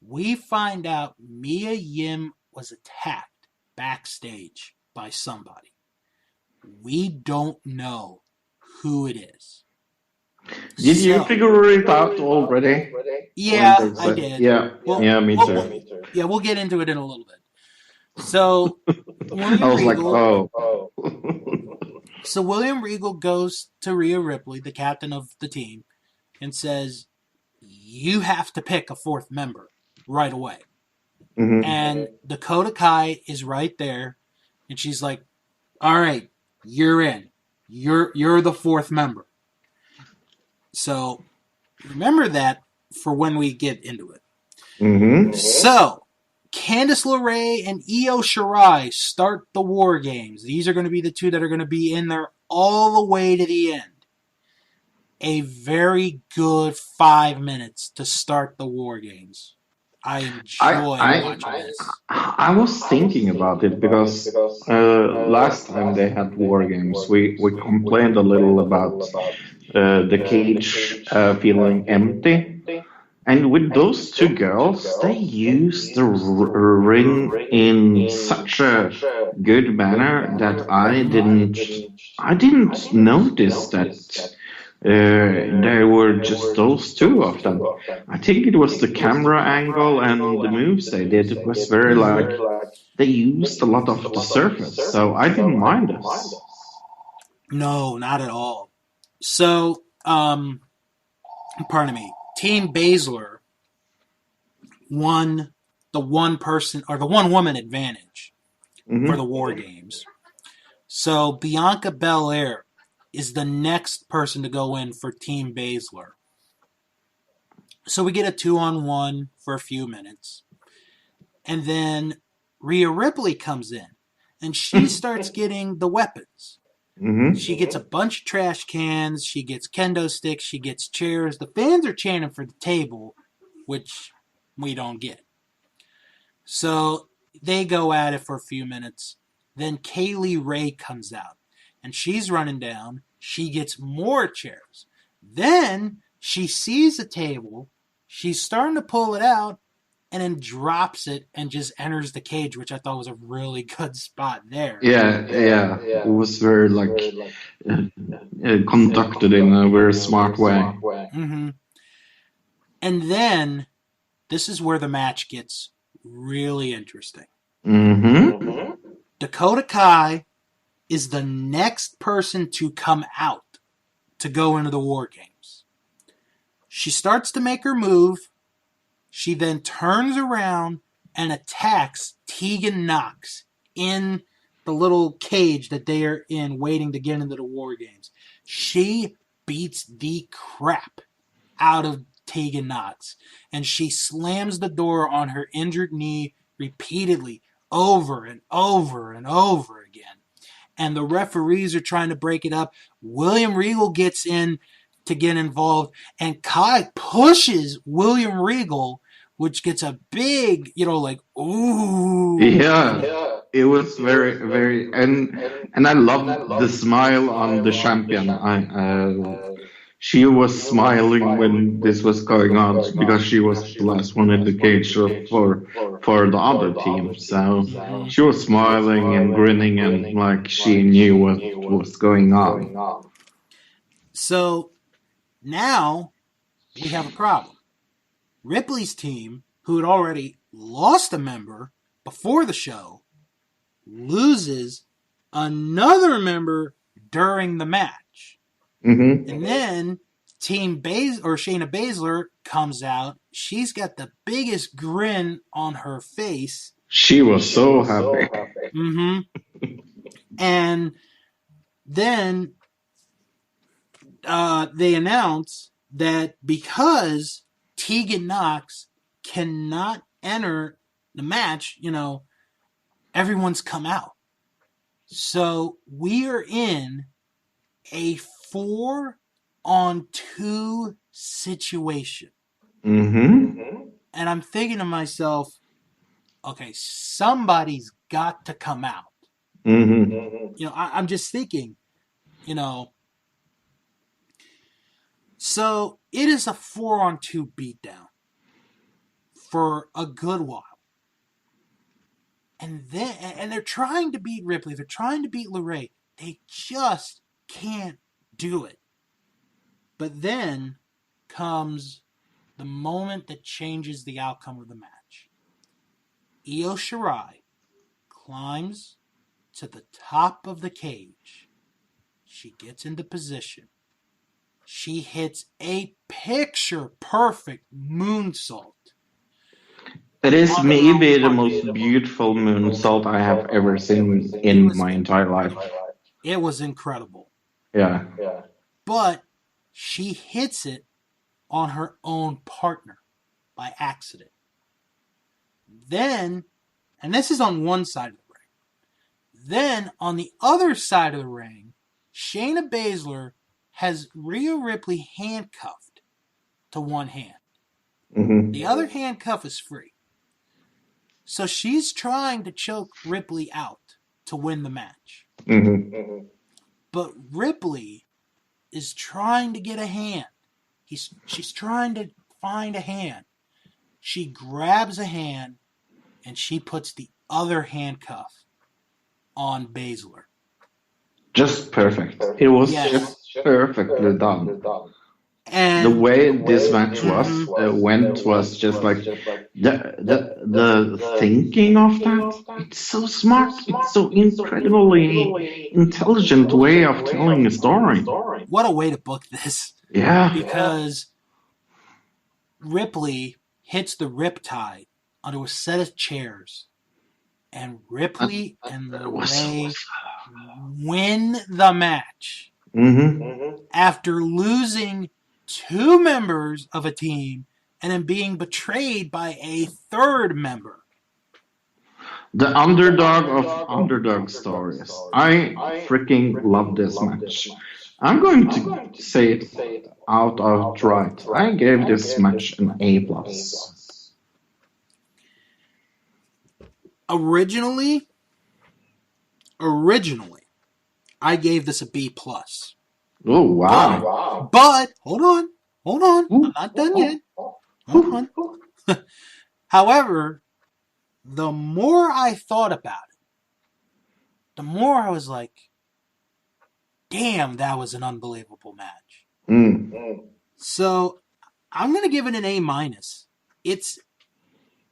we find out Mia Yim was attacked backstage by somebody. We don't know who it is. Did you figure it out already? Yeah, I did. Yeah, me too. Yeah, we'll get into it in a little bit. So I William was like, Regal. oh. So William Regal goes to Rhea Ripley, the captain of the team, and says, "You have to pick a fourth member right away." Hmm. And Dakota Kai is right there, and she's like, "All right, you're in. You're the fourth member." So remember that for when we get into it. Hmm. So Candice LeRae and Io Shirai start the War Games. These are going to be the two that are going to be in there all the way to the end. A very good 5 minutes to start the War Games. I I enjoyed I watching this. I was thinking about it because last time they had war games, we complained a little about the cage feeling empty. And with those two girls, they used the ring in such a good manner that I didn't notice that there were just those two of them. I think it was the camera angle and the moves they did. It was very like they used a lot of the surface, so I didn't mind this. No, not at all. So, pardon me. Team Baszler won the one person or the one woman advantage for the Hmm. War Games. So Bianca Belair is the next person to go in for Team Baszler. So we get a 2-on-1 for a few minutes. And then Rhea Ripley comes in and she starts getting the weapons. Hmm. She gets a bunch of trash cans, she gets kendo sticks, she gets chairs. The fans are chanting for the table, which we don't get. So they go at it for a few minutes. Then Kaylee Ray comes out and she's running down. She gets more chairs. Then she sees the table. She's starting to pull it out and then drops it and just enters the cage, which I thought was a really good spot there. Yeah, yeah, it was very like conducted in a very smart way. Mm-hmm. And then this is where the match gets really interesting. Hmm. Dakota Kai is the next person to come out to go into the War Games. She starts to make her move. She then turns around and attacks Tegan Knox in the little cage that they are in waiting to get into the War Games. She beats the crap out of Tegan Knox and she slams the door on her injured knee repeatedly over and over and over again. And the referees are trying to break it up. William Regal gets in to get involved, and Kai pushes William Regal, which gets a big, like, ooh, Yeah, it was very, very, and I loved the smile on the champion. She was smiling when this was going on because she was the last one in the cage for the other team. So Mhm. she was smiling and grinning and like she knew what was going on. So now we have a problem. Ripley's team, who had already lost a member before the show, loses another member during the match. Hmm. And then Shayna Baszler comes out. She's got the biggest grin on her face. She was so happy. Mm-hmm. And then they announce that because Tegan Knox cannot enter the match, everyone's come out. So we are in a 4-on-2 situation. Hmm. And I'm thinking to myself, okay, somebody's got to come out. Hmm. I'm just thinking, you know, so it is a 4-on-2 beatdown for a good while. And they're trying to beat Ripley, they're trying to beat LeRae. They just can't do it. But then comes the moment that changes the outcome of the match. Io Shirai climbs to the top of the cage. She gets into position. She hits a picture-perfect moonsault. It is maybe the most beautiful moonsault I have ever seen in my entire life. It was incredible. Yeah. But she hits it on her own partner by accident. Then, and this is on one side of the ring. Then, on the other side of the ring, Shayna Baszler has Rhea Ripley handcuffed to one hand. Mm-hmm. The other handcuff is free. So she's trying to choke Ripley out to win the match. Mm-hmm. But Ripley is trying to get a hand. She's trying to find a hand. She grabs a hand and she puts the other handcuff on Baszler. Just perfect. It was just perfectly done. And the way this match went was just like the thinking of that. It's so smart. It's so incredibly intelligent way of telling a story. What a way to book this. Yeah. Because Ripley hits the riptide onto a set of chairs. And Ripley and LeRae win the match. Mm-hmm. After losing 2 members of a team and then being betrayed by a third member. The underdog of underdog stories. I freaking love this match. I'm going to say it outright. I gave this match an A+. Originally, I gave this a B+. Oh, wow. But, hold on. Ooh. I'm not done yet. Hold on. However, the more I thought about it, the more I was like, damn, that was an unbelievable match. So, I'm going to give it an A-. It's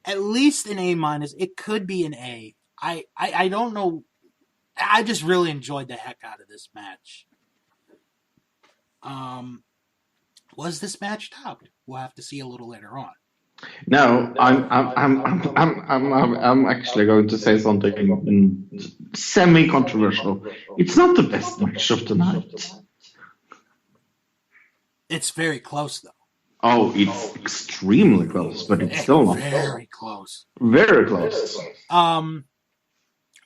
at least an A-. It could be an A. I don't know. I just really enjoyed the heck out of this match. Was this match topped? We'll have to see a little later on. No, I'm actually going to say something semi-controversial. It's not the best match of the night. It's very close, though. Oh, it's extremely close, but it's still not. Very close. Very close.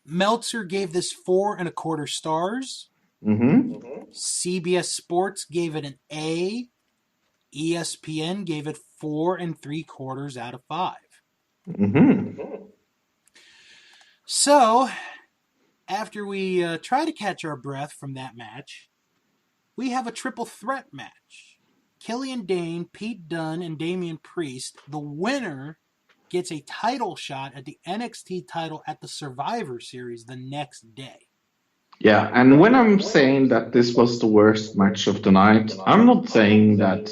Meltzer gave this 4.25 stars. Mm-hmm. CBS Sports gave it an A. ESPN gave it 4.75 out of 5. Mm-hmm. So, after we try to catch our breath from that match, we have a triple threat match. Killian Dane, Pete Dunne, and Damian Priest. The winner gets a title shot at the NXT title at the Survivor Series the next day. Yeah, and when I'm saying that this was the worst match of the night, I'm not saying that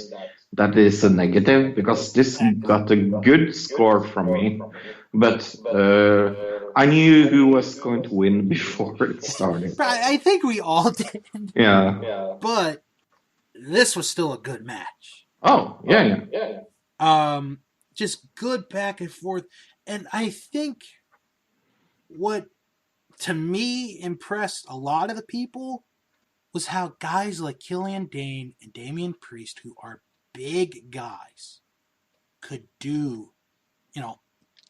is a negative, because this got a good score from me. But I knew who was going to win before it started. I think we all did. Yeah. But this was still a good match. Oh, yeah. Just good back and forth. And I think what, to me, impressed a lot of the people was how guys like Killian Dane and Damian Priest, who are big guys, could do,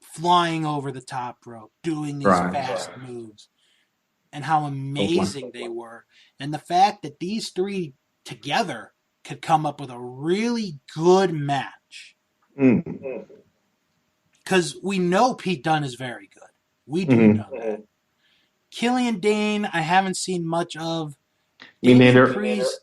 flying over the top rope, doing these fast moves, and how amazing they were. And the fact that these three together could come up with a really good match. Because we know Pete Dunne is very good. We do know that. Killian Dane, I haven't seen much of. Damian Priest,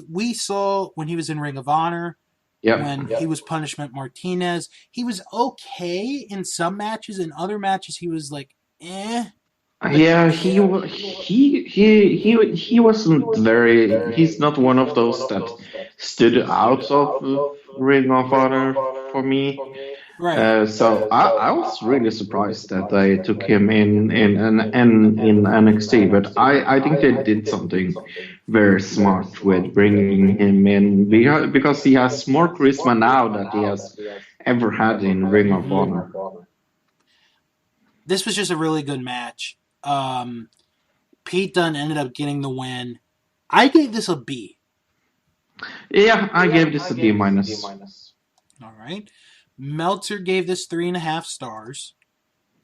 we saw when he was in Ring of Honor. When he was Punishment Martinez. He was okay in some matches. In other matches, he was like, eh. Yeah, he wasn't very. He's not one of those that stood out of Ring of Honor for me. Right. So I was really surprised that they took him in NXT, but I think they did something very smart with bringing him in because he has more charisma now than he has ever had in Ring of Mm-hmm. Honor. This was just a really good match. Pete Dunne ended up getting the win. I gave this a B. Yeah, I gave this a B minus. All right. Meltzer gave this 3.5 stars.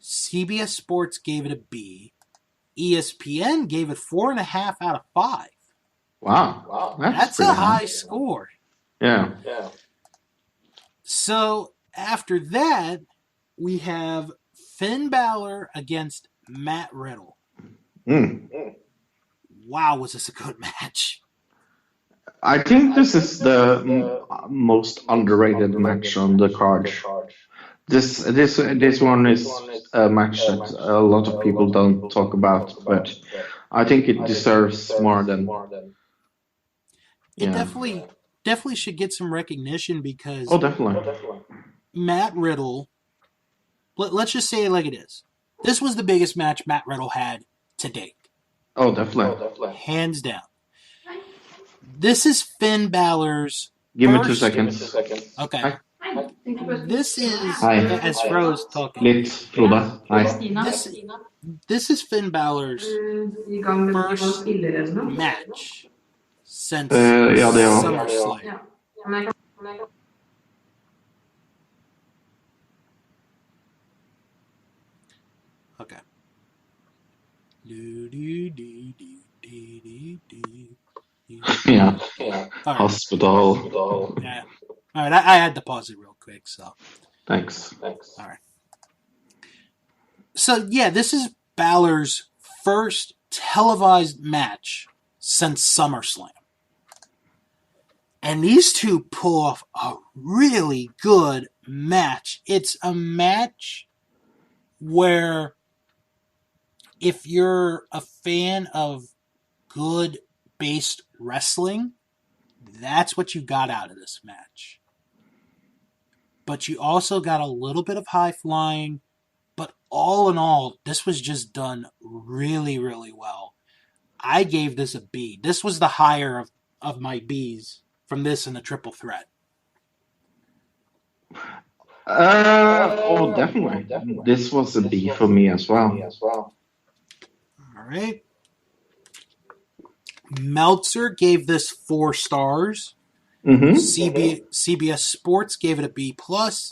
CBS Sports gave it a B. ESPN gave it 4.5 out of 5. Wow, that's That's a pretty high. high score. Yeah. So after that, we have Finn Balor against Matt Riddle. Mm. Wow, was this a good match? I think this is the most underrated match on the card. This one is a match that a lot of people don't talk about, but I think it deserves more than It yeah. definitely should get some recognition because Oh, definitely. Matt Riddle, let's just say it like it is. This was the biggest match Matt Riddle had to date. Oh, definitely. Hands down. This is Finn Balor's Give me two first. seconds. Okay. Hi. This is, Hi. as Fro's talking, Litt, Frode. Hi. this is Finn Balor's first match since Ja, det òg. SummerSlam. Okay. Ja. All right. Hospital. Yeah. All right. I had to pause it real quick. So. Thanks. All right. So yeah, this is Balor's first televised match since SummerSlam. And these two pull off a really good match. It's a match where if you're a fan of good based wrestling, that's what you got out of this match. But you also got a little bit of high flying. But all in all, this was just done really, really well. I gave this a B. This was the higher of my Bs from this and the triple threat. Oh, definitely. This was a B for me as well. All right. Meltzer gave this 4 stars. Mm-hmm. CBS Sports gave it a B plus.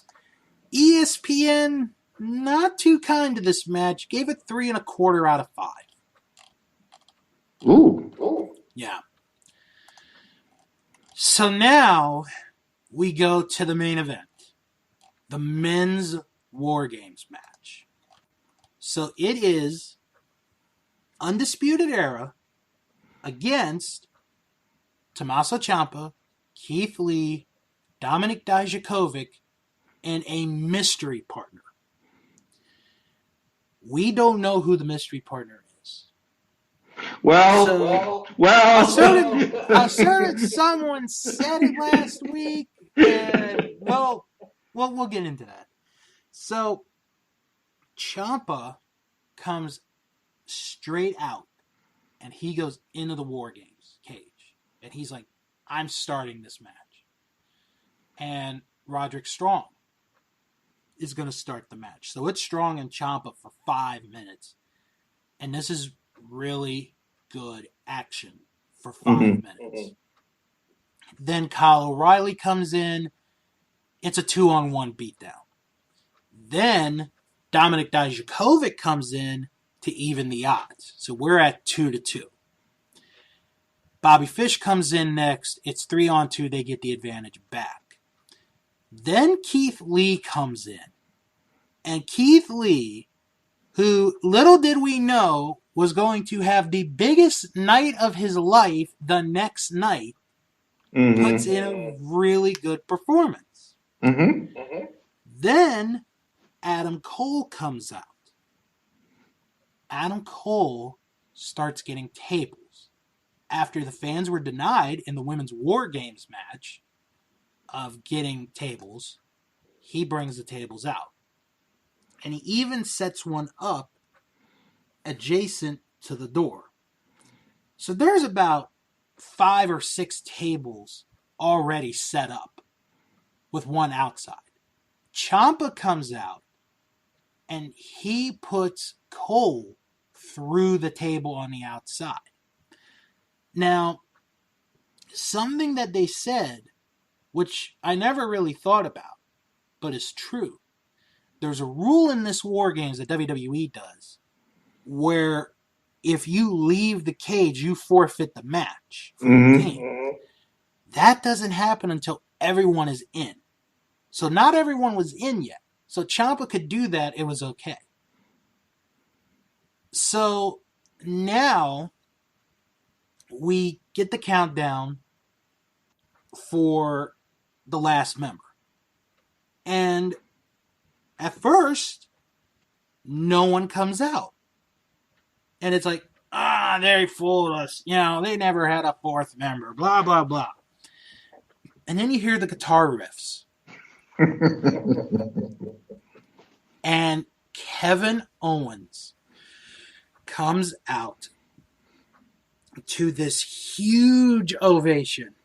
ESPN, not too kind to this match, gave it 3.25 out of 5. Ooh. Yeah. So now we go to the main event. The men's War Games match. So it is Undisputed Era against Tommaso Ciampa, Keith Lee, Dominik Dijakovic, and a mystery partner. We don't know who the mystery partner is. Well. A certain someone said it last week, and well, we'll get into that. So, Ciampa comes straight out, and he goes into the War Games cage, and he's like, "I'm starting this match." And Roderick Strong is going to start the match. So it's Strong and Ciampa for 5 minutes, and this is really good action for 5 minutes. Then Kyle O'Reilly comes in. It's a 2-on-1 beatdown. Then Dominik Dijakovic comes in to even the odds. So we're at 2-2. Bobby Fish comes in next. It's 3-on-2. They get the advantage back. Then Keith Lee comes in. And Keith Lee, who little did we know was going to have the biggest night of his life the next night, puts in a really good performance. Then Adam Cole comes out. Adam Cole starts getting tables. After the fans were denied in the Women's War Games match of getting tables, he brings the tables out. And he even sets one up adjacent to the door. So there's about 5 or 6 tables already set up with one outside. Ciampa comes out and he puts Cole through the table on the outside. Now, something that they said, which I never really thought about, but is true. There's a rule in this War Games that WWE does where if you leave the cage, you forfeit the match for your team. That doesn't happen until everyone is in. So not everyone was in yet. So Ciampa could do that. It was okay. So now we get the countdown for the last member. And at first, no one comes out. And it's like, they fooled us. You know, they never had a 4th member, blah, blah, blah. And then you hear the guitar riffs. And Kevin Owens comes out to this huge ovation.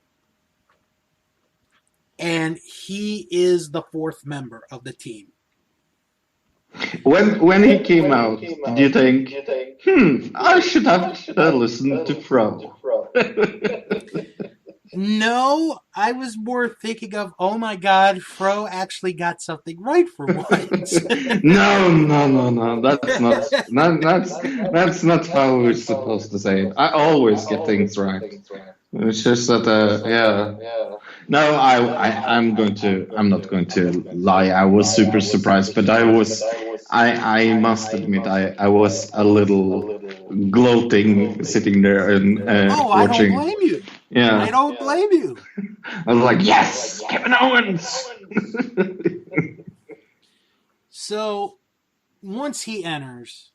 And he is the 4th member of the team. When he came out, did you think, I should have listened to Fro? No, I was more thinking of, oh my God, Fro actually got something right for once. No. That's not how we're supposed to say it. I always get things right. It's just that, yeah. No, I'm not going to lie. I was super surprised, but I must admit, I was a little gloating sitting there and watching. I don't blame you. Yeah. I don't blame you. I was like, yes, Kevin Owens. So once he enters,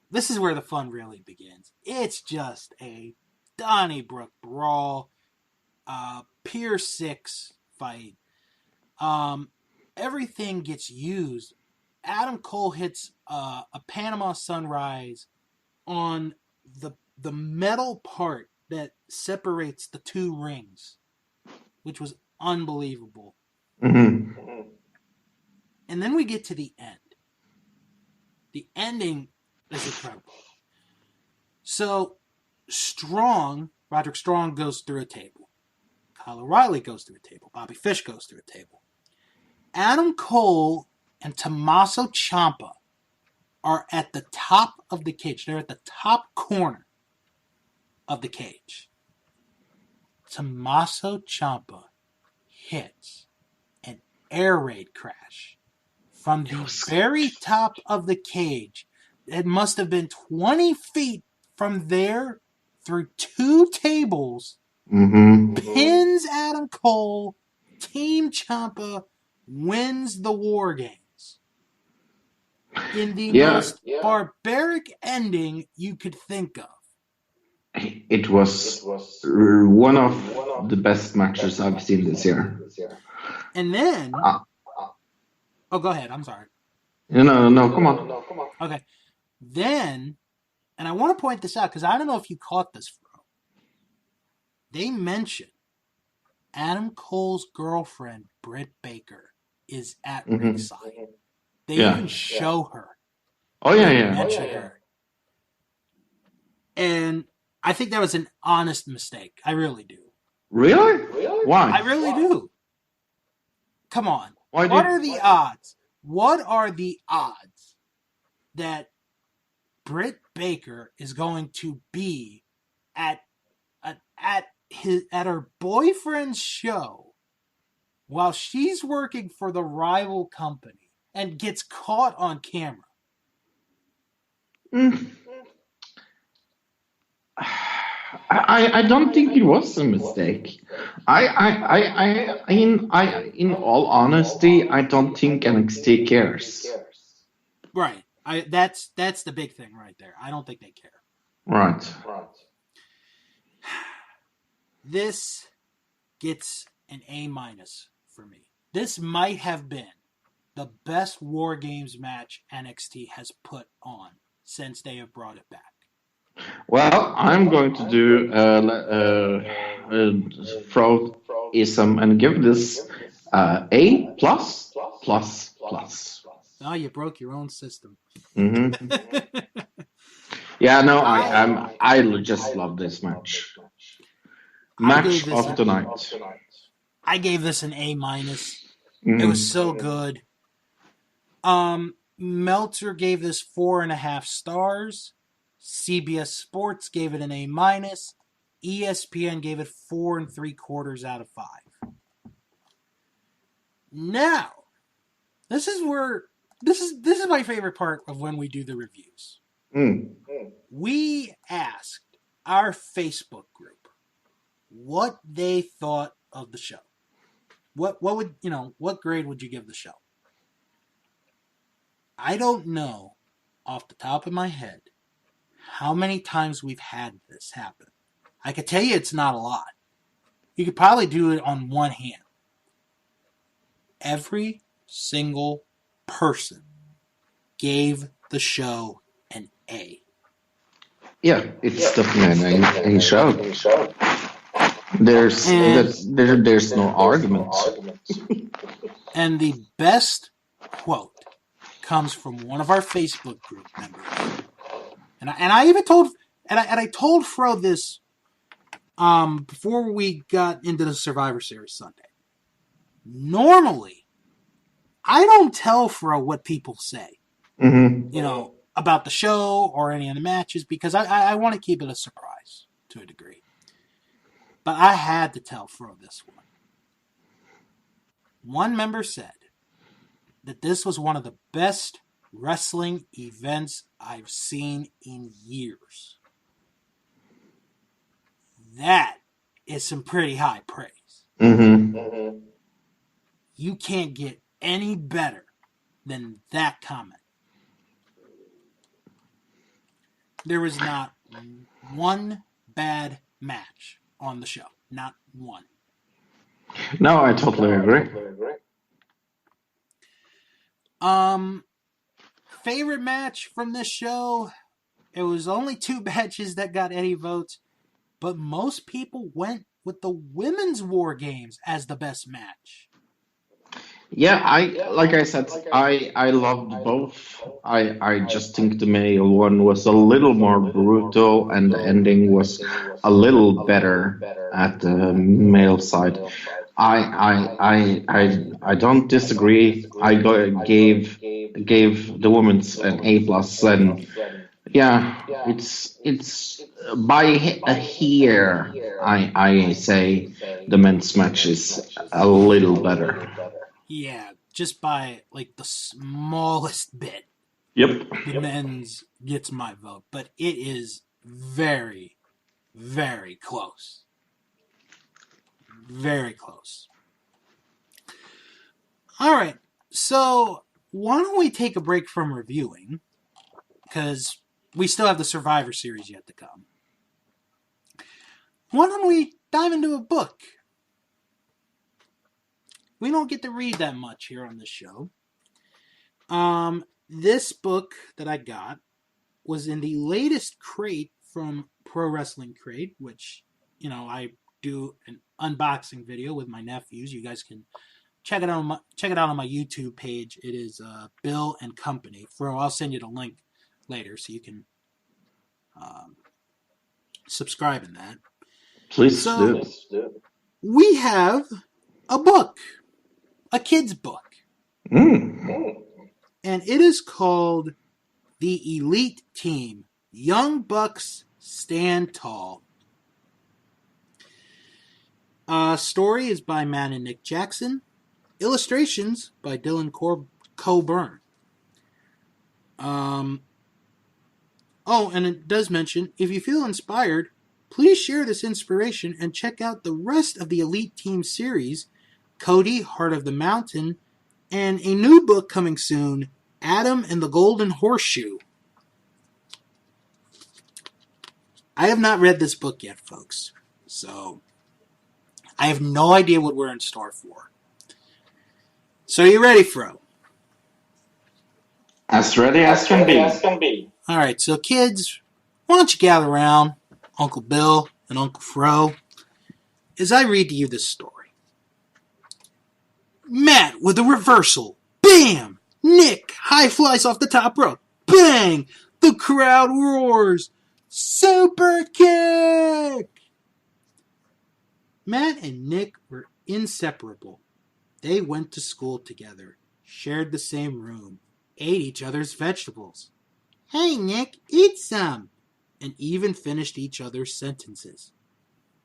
this is where the fun really begins. It's just a Donnybrook brawl, Pier 6 fight. Everything gets used. Adam Cole hits a Panama Sunrise on the metal part that separates the 2 rings, which was unbelievable. Mm-hmm. And then we get to the end. The ending is incredible. So Roderick Strong goes through a table. Kyle O'Reilly goes through a table. Bobby Fish goes through a table. Adam Cole and Tommaso Ciampa are at the top of the cage. They're at the top corner of the cage. Tommaso Ciampa hits an air raid crash from the very top of the cage. It must have been 20 feet from there through 2 tables. Mm-hmm. Pins Adam Cole. Team Ciampa wins the War Games. In the most barbaric ending you could think of. It was one of the best matches I've seen this year. And then... go ahead. I'm sorry. No, come on. Okay. Then, and I want to point this out because I don't know if you caught this, Fro. They mention Adam Cole's girlfriend, Britt Baker, is at ringside. They even show her. Oh, yeah. Mention her. And I think that was an honest mistake. I really do. Really? Why? I really do. Come on. What are the odds? What are the odds that Britt Baker is going to be at her boyfriend's show while she's working for the rival company and gets caught on camera? I don't think it was a mistake. In all honesty, I don't think NXT cares. Right. That's the big thing right there. I don't think they care. Right. This gets an A- for me. This might have been the best War Games match NXT has put on since they have brought it back. Well, I'm going to do Fro-ism and give this A plus plus plus. Oh, you broke your own system. Hmm. Yeah, no, I I just love this match. I Match gave this of the night. I gave this an A minus. It was Hmm. so good. Meltzer gave this 4.5 stars. CBS Sports gave it an A minus. ESPN gave it 4.75 out of 5. Now, this is my favorite part of when we do the reviews. Mm. We asked our Facebook group what they thought of the show. What grade would you give the show? I don't know off the top of my head how many times we've had this happen. I could tell you it's not a lot. You could probably do it on one hand. Every single person gave the show an A. Yeah, it's definitely a show. And There's no argument. and the best quote comes from one of our Facebook group members. And I even told I told Fro this before we got into the Survivor Series Sunday. Normally, I don't tell Fro what people say, Hmm. about the show or any of the matches because I want to keep it a surprise to a degree. But I had to tell Fro this one. One member said that this was one of the best wrestling events I've seen in years. That is some pretty high praise. Hmm. You can't get any better than that comment. There was not one bad match on the show. Not one. No, I totally agree. Favorite match from this show? It was only 2 matches that got any votes, but most people went with the women's War Games as the best match. Yeah, like I said, I loved both. I just think the male one was a little more brutal, and the ending was a little better at the male side. I don't disagree. Gave the women's an A plus, and yeah, it's by a here. I say the men's match is a little better. Yeah, just by like the smallest bit. Yep. The men's gets my vote, but it is very, very close. Very close. All right, so why don't we take a break from reviewing? Because we still have the Survivor Series yet to come. Why don't we dive into a book? We don't get to read that much here on this show. This book that I got was in the latest crate from Pro Wrestling Crate, which, I do an unboxing video with my nephews. You guys can check it out on my YouTube page. It is Bill and Company. I'll send you the link later so you can subscribe in that. Please do. We have a book, a kid's book, Mm. and it is called The Elite Team, Young Bucks Stand Tall. Story is by Matt and Nick Jackson. Illustrations by Dylan Coburn. And it does mention, if you feel inspired, please share this inspiration and check out the rest of the Elite Team series, Cody, Heart of the Mountain, and a new book coming soon, Adam and the Golden Horseshoe. I have not read this book yet, folks, so I have no idea what we're in store for. So you ready, Fro? As ready as can be. All right, so kids, why don't you gather around Uncle Bill and Uncle Fro as I read to you this story. Matt with a reversal. Bam! Nick high flies off the top rope. Bang! The crowd roars. Super kick! Matt and Nick were inseparable. They went to school together, shared the same room, ate each other's vegetables. Hey, Nick, eat some! And even finished each other's sentences.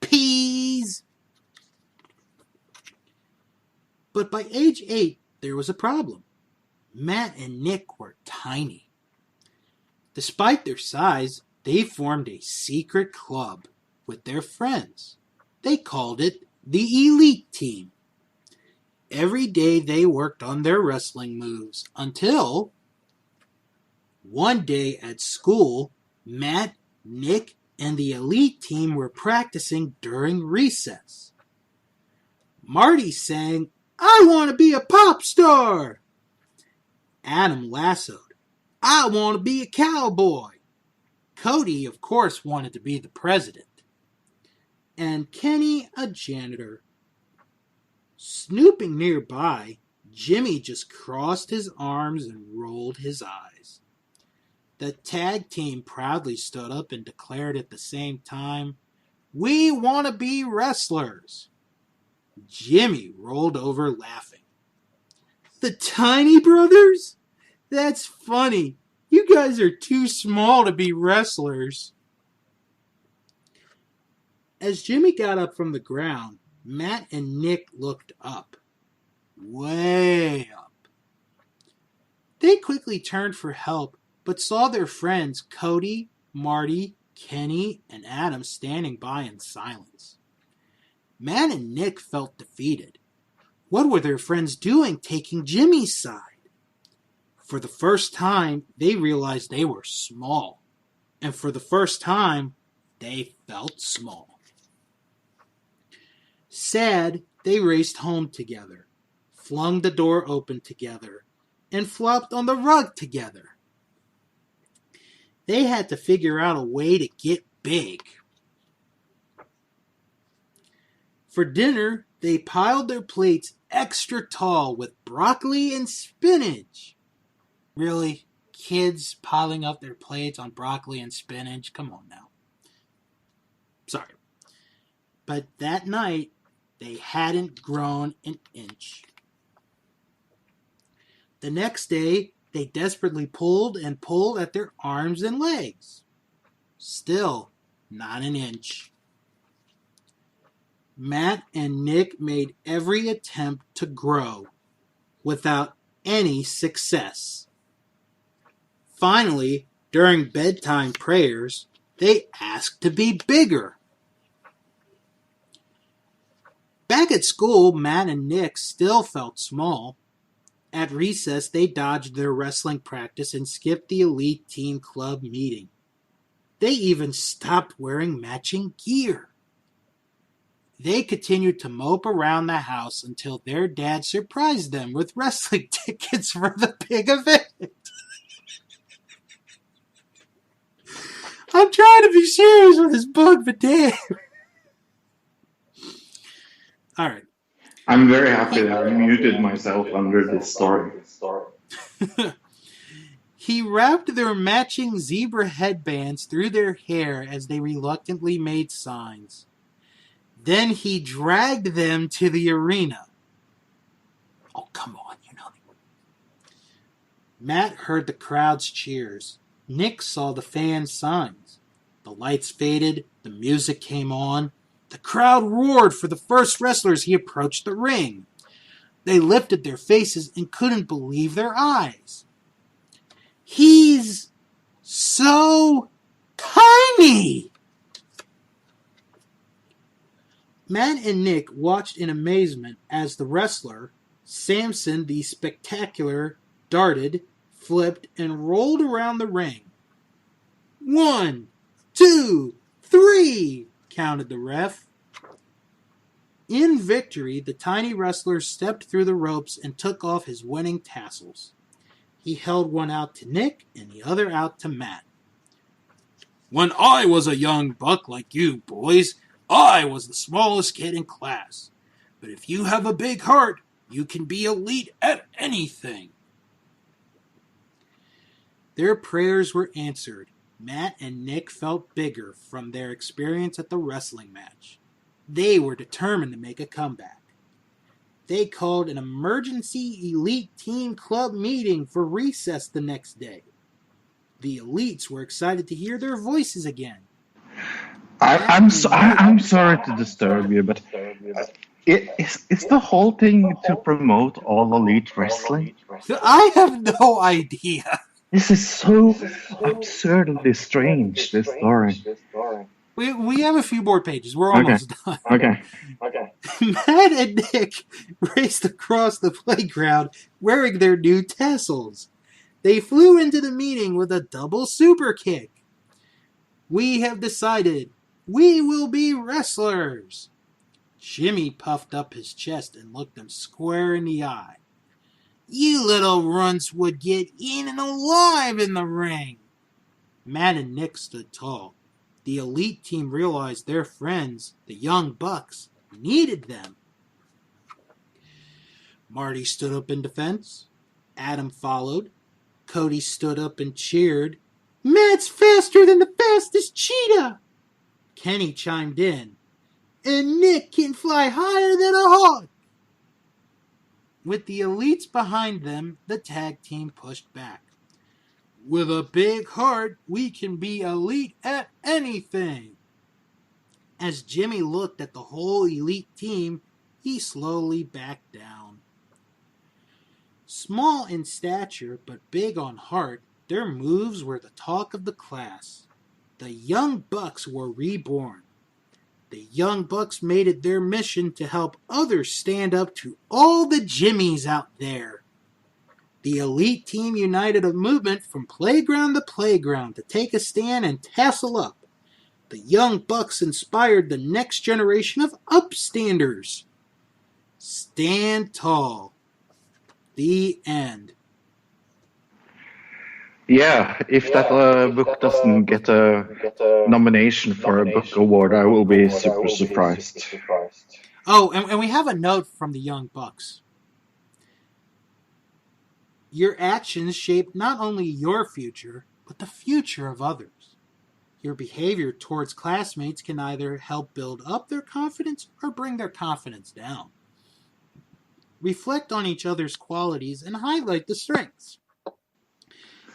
Peas! But by age 8, there was a problem. Matt and Nick were tiny. Despite their size, they formed a secret club with their friends. They called it the Elite Team. Every day they worked on their wrestling moves until one day at school, Matt, Nick, and the Elite Team were practicing during recess. Marty sang, "I want to be a pop star." Adam lassoed, "I want to be a cowboy." Cody, of course, wanted to be the president. And Kenny, a janitor. Snooping nearby, Jimmy just crossed his arms and rolled his eyes. The tag team proudly stood up and declared at the same time, "We want to be wrestlers." Jimmy rolled over laughing. "The Tiny Brothers? That's funny. You guys are too small to be wrestlers." As Jimmy got up from the ground, Matt and Nick looked up. Way up. They quickly turned for help, but saw their friends Cody, Marty, Kenny, and Adam standing by in silence. Matt and Nick felt defeated. What were their friends doing taking Jimmy's side? For the first time, they realized they were small. And for the first time, they felt small. Sad, they raced home together, flung the door open together, and flopped on the rug together. They had to figure out a way to get big. For dinner, they piled their plates extra tall with broccoli and spinach. Really? Kids piling up their plates on broccoli and spinach? Come on now. Sorry. But that night, they hadn't grown an inch. The next day, they desperately pulled and pulled at their arms and legs. Still, not an inch. Matt and Nick made every attempt to grow without any success. Finally, during bedtime prayers, they asked to be bigger. Back at school, Matt and Nick still felt small. At recess, they dodged their wrestling practice and skipped the Elite Team Club meeting. They even stopped wearing matching gear. They continued to mope around the house until their dad surprised them with wrestling tickets for the big event. I'm trying to be serious with this book, but damn. All right. I'm very happy that I muted myself under this story. He wrapped their matching zebra headbands through their hair as they reluctantly made signs. Then he dragged them to the arena. Oh, come on, you know. Matt heard the crowd's cheers. Nick saw the fans' signs. The lights faded, the music came on. The crowd roared for the first wrestlers he approached the ring. They lifted their faces and couldn't believe their eyes. He's so tiny! Matt and Nick watched in amazement as the wrestler, Samson the Spectacular, darted, flipped, and rolled around the ring. 1, 2, 3, counted the ref. In victory, the tiny wrestler stepped through the ropes and took off his winning tassels. He held one out to Nick and the other out to Matt. When I was a young buck like you, boys, I was the smallest kid in class. But if you have a big heart, you can be elite at anything. Their prayers were answered. Matt and Nick felt bigger from their experience at the wrestling match. They were determined to make a comeback. They called an emergency Elite Team Club meeting for recess the next day. The Elites were excited to hear their voices again. I'm sorry to disturb you, but is the whole thing to promote all elite wrestling? I have no idea. This is so absurdly strange, this story. We have a few more pages. We're almost done. Okay. Matt and Nick raced across the playground wearing their new tassels. They flew into the meeting with a double super kick. We have decided we will be wrestlers. Jimmy puffed up his chest and looked them square in the eye. You little runts would get eaten alive in the ring. Matt and Nick stood tall. The elite team realized their friends, the Young Bucks, needed them. Marty stood up in defense. Adam followed. Cody stood up and cheered. Matt's faster than the fastest cheetah. Kenny chimed in. And Nick can fly higher than a hawk. With the elites behind them, the tag team pushed back. With a big heart, we can be elite at anything. As Jimmy looked at the whole elite team, he slowly backed down. Small in stature but big on heart, their moves were the talk of the class. The Young Bucks were reborn. The Young Bucks made it their mission to help others stand up to all the Jimmies out there. The elite team united a movement from playground to playground to take a stand and tassel up. The Young Bucks inspired the next generation of upstanders. Stand tall. The end. Yeah, if that book doesn't get a nomination for a book award, I will be super surprised. Oh, and we have a note from the Young Bucks. Your actions shape not only your future, but the future of others. Your behavior towards classmates can either help build up their confidence or bring their confidence down. Reflect on each other's qualities and highlight the strengths.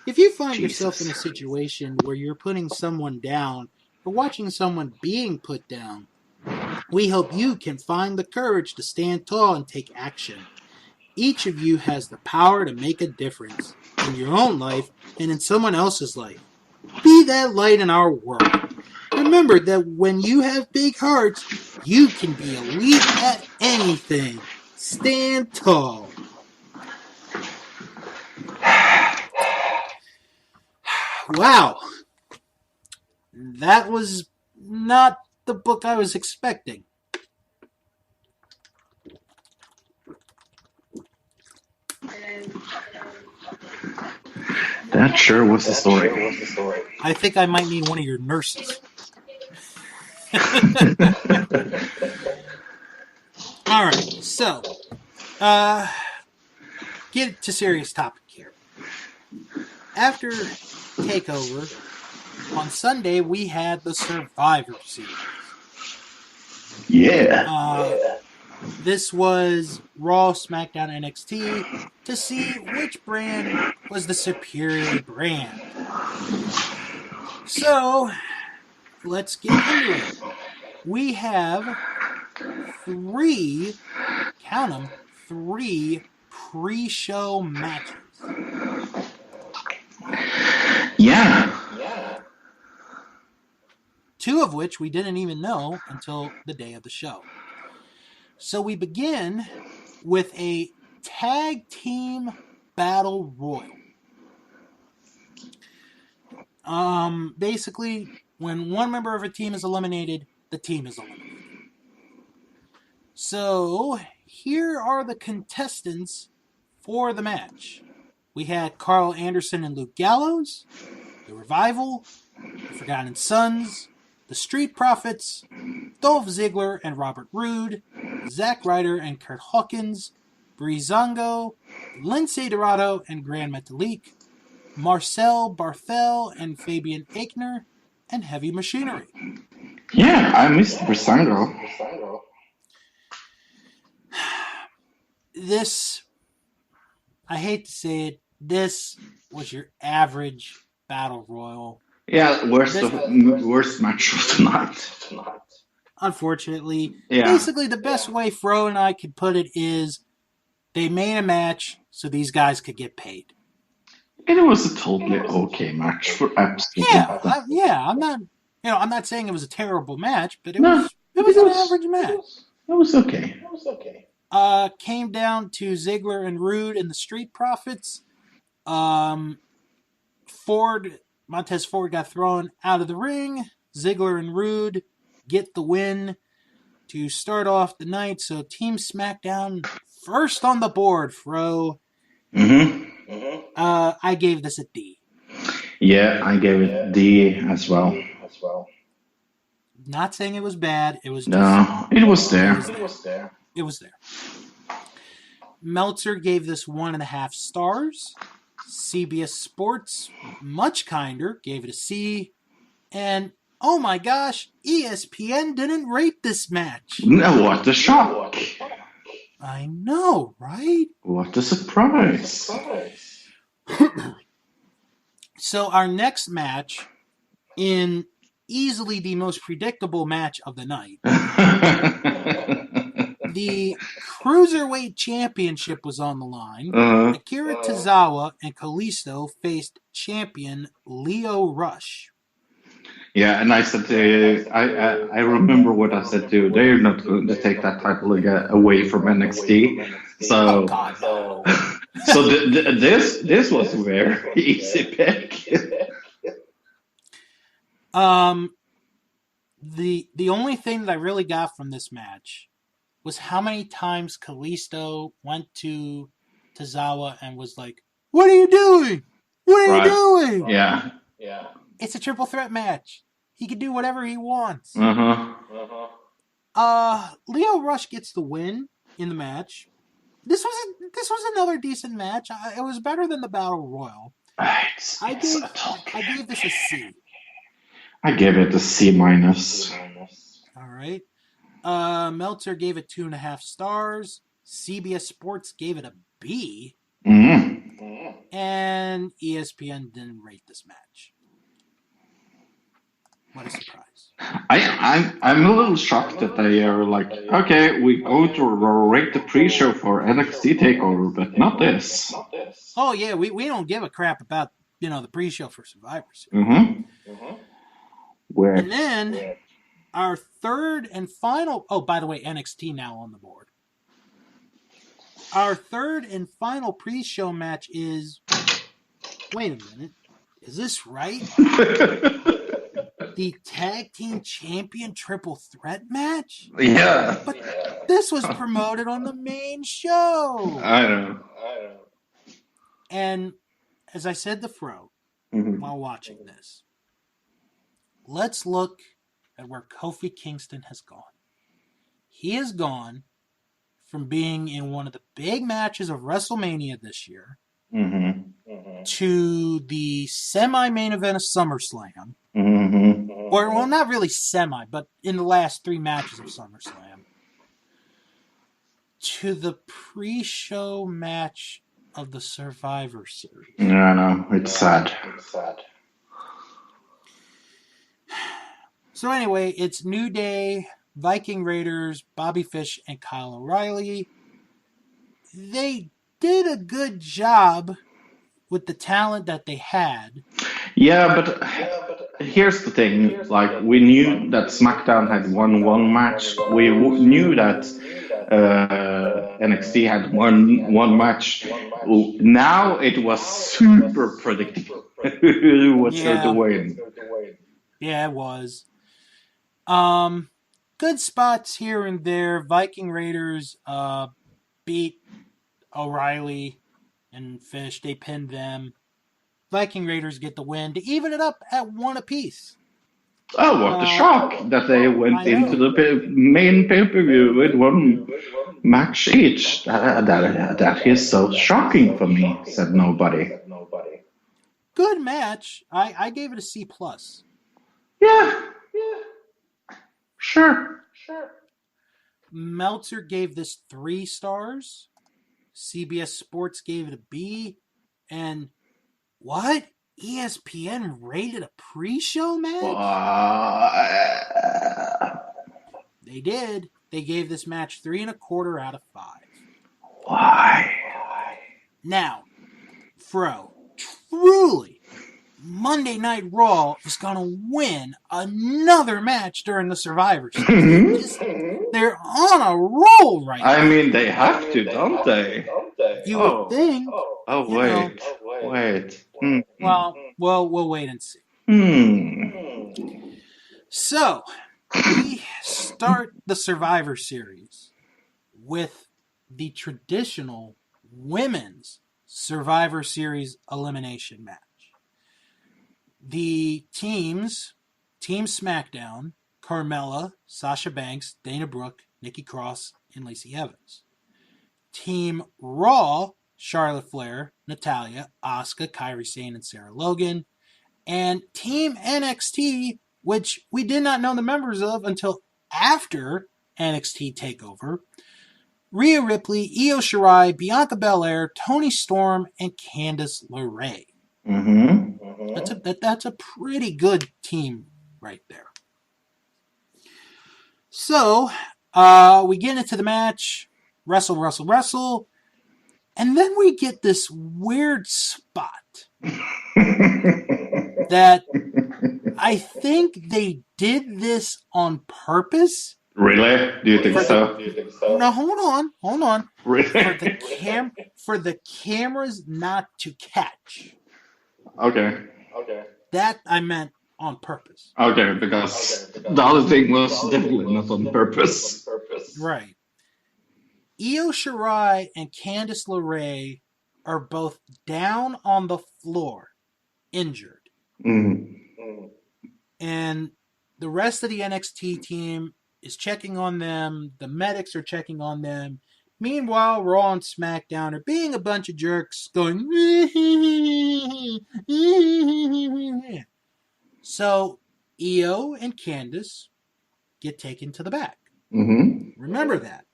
If you find yourself in a situation where you're putting someone down or watching someone being put down, we hope you can find the courage to stand tall and take action. Each of you has the power to make a difference in your own life and in someone else's life. Be that light in our world. Remember that when you have big hearts, you can be elite at anything. Stand tall. Wow. That was not the book I was expecting. That sure was the story. I think I might need one of your nurses. Alright, so, get to serious topic here. After Takeover, on Sunday we had the Survivor Series. Yeah. This was Raw, SmackDown, NXT to see which brand was the superior brand. So, let's get into it. We have three pre-show matches. Yeah. Two of which we didn't even know until the day of the show. So we begin with a tag team battle royal. Basically, when one member of a team is eliminated, the team is eliminated. So here are the contestants for the match. We had Carl Anderson and Luke Gallows, The Revival, The Forgotten Sons, The Street Profits, Dolph Ziggler and Robert Roode, Zack Ryder and Kurt Hawkins, Breezango, Lindsay Dorado and Gran Metalik, Marcel Barthel and Fabian Aichner, and Heavy Machinery. Yeah, I missed Brisango. This, I hate to say it, this was your average battle royal. Yeah, worst match of the night. Unfortunately, Yeah. basically the best way Fro and I could put it is they made a match so these guys could get paid. It was a totally okay match for absolutely. I'm not saying it was a terrible match, but it was an average match. It was okay. Came down to Ziggler and Roode and the Street Profits. Montez Ford got thrown out of the ring. Ziggler and Roode get the win to start off the night. So Team SmackDown first on the board, Fro. I gave this a D. Yeah, I gave it D as well. Not saying it was bad. It was it was there. It was there. Meltzer gave this 1.5 stars. CBS Sports, much kinder, gave it a C. And, oh my gosh, ESPN didn't rate this match. No, what a shock. I know, right? What a surprise. So our next match, in easily the most predictable match of the night, the Cruiserweight Championship was on the line. Akira Tozawa and Kalisto faced champion Lio Rush. Yeah, and I said I remember what I said too. They're not going to take that title away from NXT. So, so this was a very easy pick. The only thing that I really got from this match was how many times Kalisto went to Tozawa and was like, "What are you doing? What are you doing?" Yeah. It's a triple threat match. He can do whatever he wants. Lio Rush gets the win in the match. This was another decent match. It was better than the Battle Royal. I gave this a C. I gave it a C minus. All right. Meltzer gave it 2.5 stars. CBS Sports gave it a B. And ESPN didn't rate this match. What a surprise. I'm a little shocked that they are like, okay, we're going to rate the pre-show for NXT Takeover, but not this. Oh, yeah, we don't give a crap about, the pre-show for Survivor Series. And then our third and final... Oh, by the way, NXT now on the board. Our third and final pre-show match is... Wait a minute. Is this right? The Tag Team Champion Triple Threat match? Yeah. But this was promoted on the main show. I know. And as I said to Fro while watching this, let's look at where Kofi Kingston has gone. He has gone from being in one of the big matches of WrestleMania this year to the semi-main event of SummerSlam. Or, well, not really semi, but in the last 3 matches of SummerSlam. To the pre-show match of the Survivor Series. Yeah, I know. It's sad. So anyway, it's New Day, Viking Raiders, Bobby Fish, and Kyle O'Reilly. They did a good job with the talent that they had. Yeah, but here's the thing. Like, we knew that SmackDown had won one match. We knew that NXT had one match. Now it was super predictable who was going to win. Yeah, it was. good spots here and there. Viking Raiders beat O'Reilly and Fish. They pinned them. Viking Raiders get the win to even it up at 1 apiece. Oh, what a shock that they went I into know. the main pay-per-view with one match each. That is so shocking for me, said nobody. Good match. I gave it a C plus. Yeah, sure. Meltzer gave this 3 stars. CBS Sports gave it a B. And what? ESPN rated a pre-show match? They did. They gave this match 3.25 out of 5. Why? Now, Fro, truly, Monday Night Raw is going to win another match during the Survivor Series. They're on a roll right now. I mean, they have to, don't they? You would think. Oh, wait. Wait. Well, we'll wait and see. So, we start the Survivor Series with the traditional women's Survivor Series elimination match. The teams, Team SmackDown, Carmella, Sasha Banks, Dana Brooke, Nikki Cross, and Lacey Evans. Team Raw, Charlotte Flair, Natalya, Asuka, Kairi Sane, and Sarah Logan. And Team NXT, which we did not know the members of until after NXT Takeover, Rhea Ripley, Io Shirai, Bianca Belair, Toni Storm, and Candice LeRae. That's a pretty good team right there. So, we get into the match, wrestle, and then we get this weird spot that I think they did this on purpose. Really? Do you think so? No, hold on. Really? For the cameras not to catch. Okay. That I meant on purpose. Okay, because the other thing was definitely not on purpose. Right. Io Shirai and Candice LeRae are both down on the floor, injured. And the rest of the NXT team is checking on them. The medics are checking on them. Meanwhile, Raw and SmackDown are being a bunch of jerks going. So, Io and Candice get taken to the back. Remember that.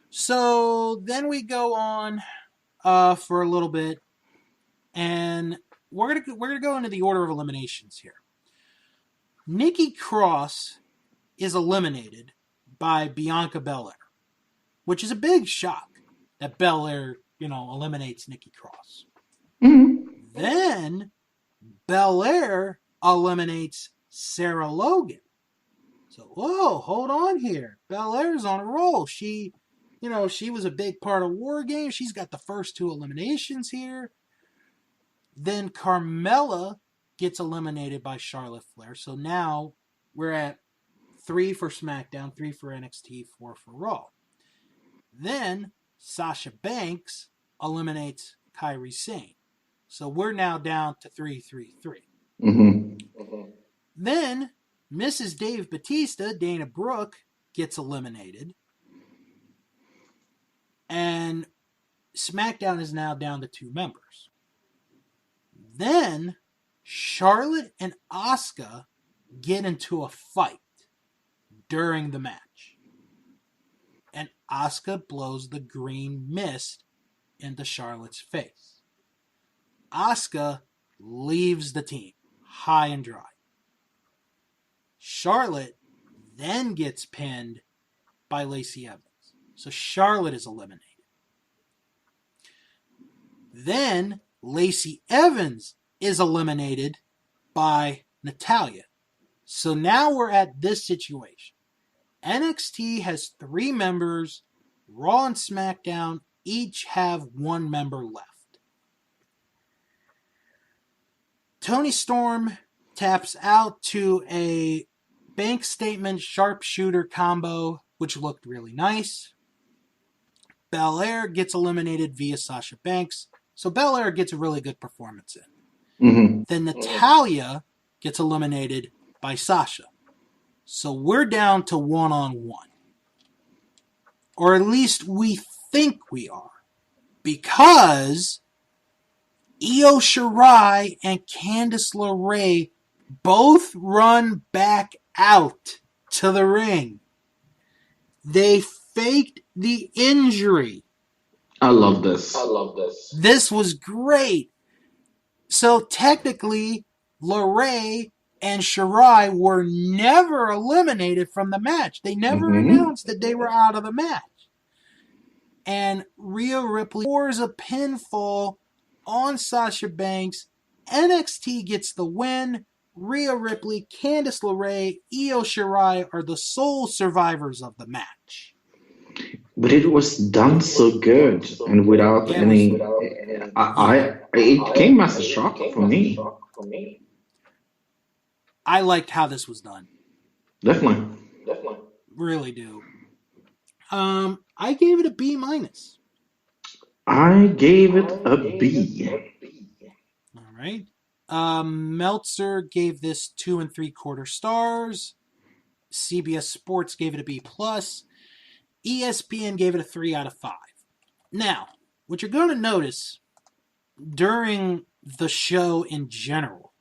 So then we go on for a little bit, and we're gonna go into the order of eliminations here. Nikki Cross is eliminated by Bianca Belair, which is a big shock that Belair, eliminates Nikki Cross. Then Belair eliminates Sarah Logan. So, whoa, hold on here. Belair's on a roll. She was a big part of War Games. She's got the first 2 eliminations here. Then Carmella gets eliminated by Charlotte Flair. So now we're at 3 for SmackDown, 3 for NXT, 4 for Raw. Then Sasha Banks eliminates Kairi Sane. So we're now down to 3-3-3. Then Mrs. Dave Batista, Dana Brooke, gets eliminated. And SmackDown is now down to 2 members. Then Charlotte and Asuka get into a fight during the match. And Asuka blows the green mist into Charlotte's face. Asuka leaves the team high and dry. Charlotte then gets pinned by Lacey Evans. So Charlotte is eliminated. Then Lacey Evans is eliminated by Natalya. So now we're at this situation. NXT has 3 members. Raw and SmackDown each have 1 member left. Toni Storm taps out to a Bank statement sharpshooter combo, which looked really nice. Belair gets eliminated via Sasha Banks, so Belair gets a really good performance in. Mm-hmm. Then Natalya gets eliminated by Sasha. So we're down to one-on-one. Or at least we think we are. Because Io Shirai and Candice LeRae both run back out to the ring. They faked the injury. I love this. This was great. So technically, LeRae and Shirai were never eliminated from the match. They never announced that they were out of the match. And Rhea Ripley scores a pinfall on Sasha Banks. NXT gets the win. Rhea Ripley, Candice LeRae, Io Shirai are the sole survivors of the match. But it was done so good and without any. It came as a shock for me. I liked how this was done. Definitely. Really do. I gave it a B minus. I gave it a B. All right. Meltzer gave this 2 3/4 stars. CBS Sports gave it a B plus. ESPN gave it a 3 out of 5. Now, what you're going to notice during the show in general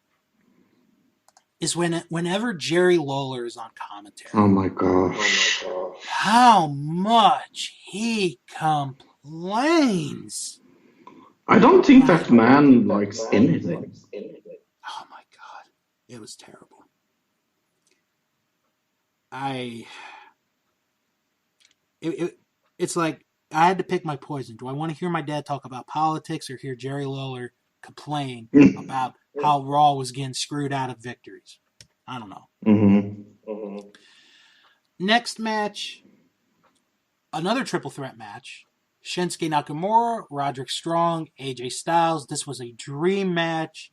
is whenever Jerry Lawler is on commentary. Oh my gosh. How much he complains. I don't think that man likes anything. Oh my God. It was terrible. It's like I had to pick my poison. Do I want to hear my dad talk about politics or hear Jerry Lawler complain about how Raw was getting screwed out of victories? I don't know. Next match, another triple threat match. Shinsuke Nakamura, Roderick Strong, AJ Styles. This was a dream match.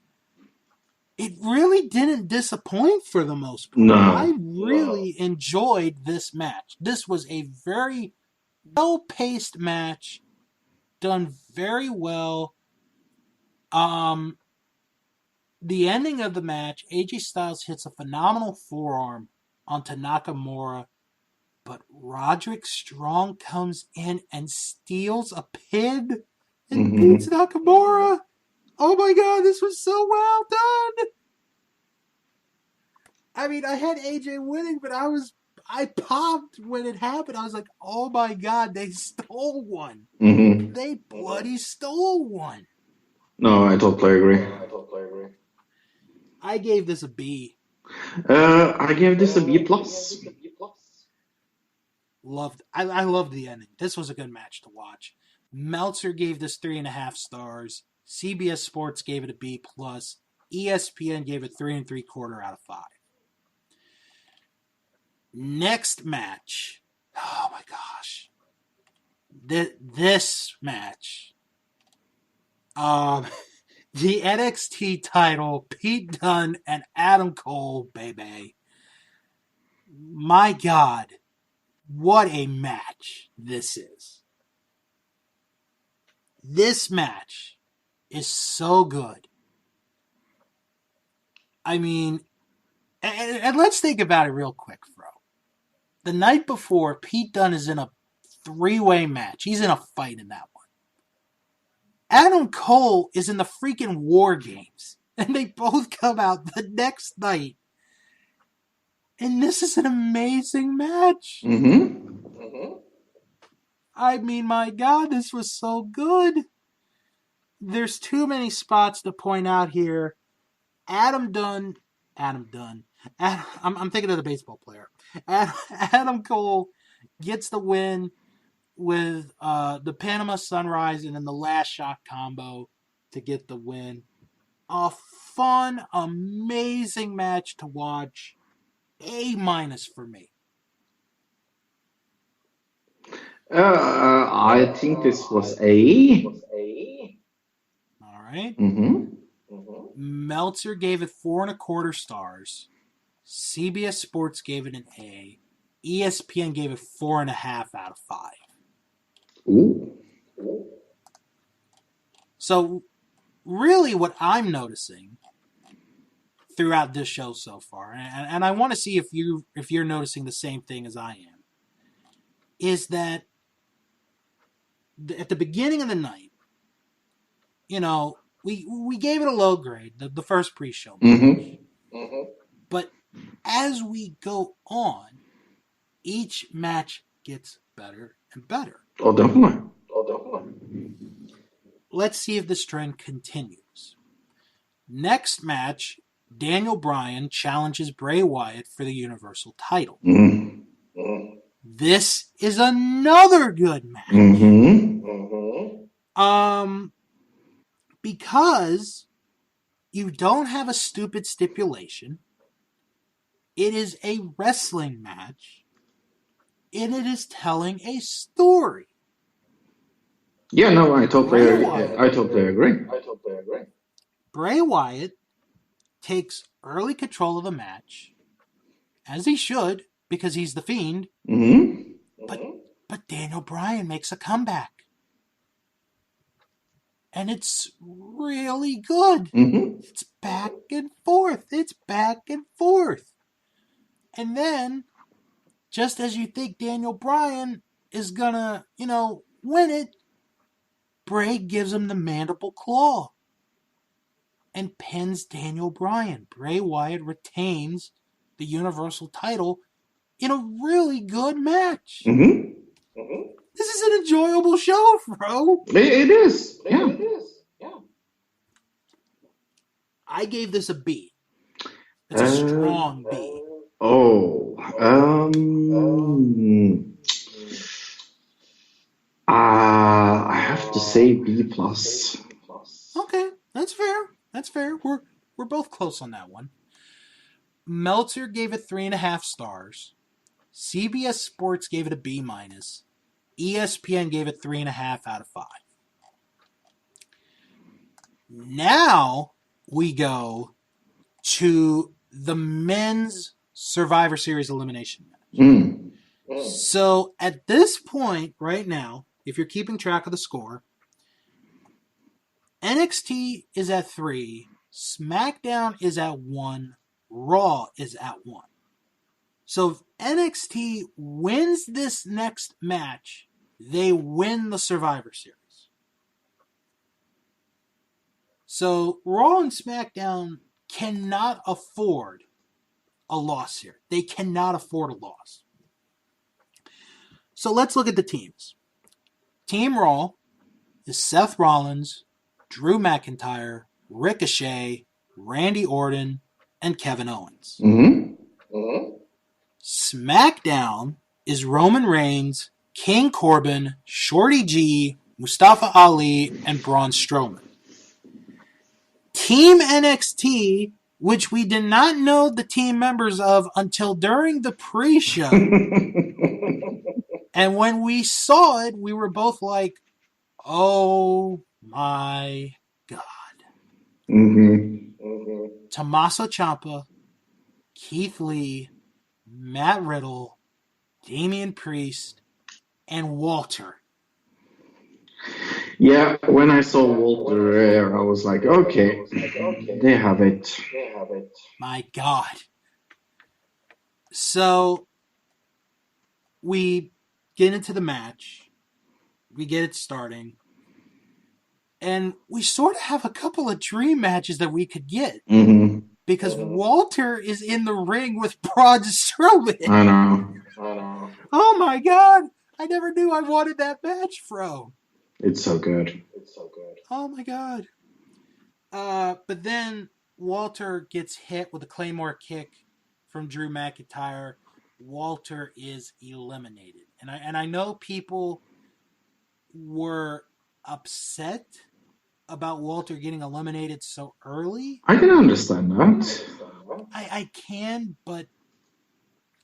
It really didn't disappoint for the most part. No. I really enjoyed this match. This was a very well-paced match, done very well. The ending of the match, AJ Styles hits a phenomenal forearm onto Nakamura, but Roderick Strong comes in and steals a pin and beats Nakamura. Oh my God, this was so well done. I mean, I had AJ winning, but I popped when it happened. I was like, oh my God, they stole one. They bloody stole one. No, I totally agree. I gave this a B. I gave this a B plus. I loved the ending. This was a good match to watch. Meltzer gave this 3.5 stars. CBS Sports gave it a B plus. ESPN gave it 3 3/4 out of 5. Next match. Oh my gosh. This match. The NXT title, Pete Dunne and Adam Cole, baby. My God. What a match this is. This match is so good. I mean, and let's think about it real quick, Fro. The night before, Pete Dunne is in a 3-way match. He's in a fight in that one. Adam Cole is in the freaking War Games. And they both come out the next night. And this is an amazing match. I mean, my God, this was so good. There's too many spots to point out here. Adam Dunn. I'm thinking of the baseball player. Adam Cole gets the win with the Panama Sunrise and then the last shot combo to get the win. A fun, amazing match to watch. A minus for me. I think this was A. All right. Meltzer gave it 4 1/4 stars. CBS Sports gave it an A. ESPN gave it 4.5 out of 5. Ooh. So really what I'm noticing throughout this show so far, and I want to see if you're noticing the same thing as I am, is that at the beginning of the night, we gave it a low grade, the first pre-show match. Mm-hmm. But as we go on, each match gets better and better. Oh, definitely. Let's see if this trend continues. Next match, Daniel Bryan challenges Bray Wyatt for the Universal title. Mm. This is another good match. Because you don't have a stupid stipulation. It is a wrestling match. And it is telling a story. Yeah, no, I totally agree. Bray Wyatt takes early control of the match, as he should, because he's the Fiend. Mm-hmm. But Daniel Bryan makes a comeback. And it's really good. Mm-hmm. It's back and forth. And then, just as you think Daniel Bryan is gonna, win it, Bray gives him the mandible claw and pins Daniel Bryan. Bray Wyatt retains the Universal title in a really good match. Mm-hmm. This is an enjoyable show, bro. It is. Yeah. I gave this a B. It's a strong B. Oh. I have to say B plus. Okay, that's fair. We're both close on that one. Meltzer gave it 3.5 stars. CBS Sports gave it a B minus. ESPN gave it 3.5 out of 5. Now we go to the men's Survivor Series elimination match. So at this point, right now, if you're keeping track of the score, NXT is at 3, SmackDown is at 1, Raw is at 1. So if NXT wins this next match, they win the Survivor Series. So Raw and SmackDown cannot afford a loss here. They cannot afford a loss. So let's look at the teams. Team Raw is Seth Rollins, Drew McIntyre, Ricochet, Randy Orton, and Kevin Owens. SmackDown is Roman Reigns, King Corbin, Shorty G, Mustafa Ali, and Braun Strowman. Team NXT, which we did not know the team members of until during the pre-show. And when we saw it, we were both like, oh my God. Tommaso Ciampa, Keith Lee, Matt Riddle, Damian Priest, and Walter. Yeah, when I saw Walter there, I was like, okay, they have it. My God. So we get into the match. We get it starting. And we sort of have a couple of dream matches that we could get. Because Walter is in the ring with Braun Strowman. I know. Oh my God. I never knew I wanted that match, bro. It's so good. Oh my God. But then Walter gets hit with a Claymore kick from Drew McIntyre. Walter is eliminated. And I know people were upset about Walter getting eliminated so early. I can understand that. I can, but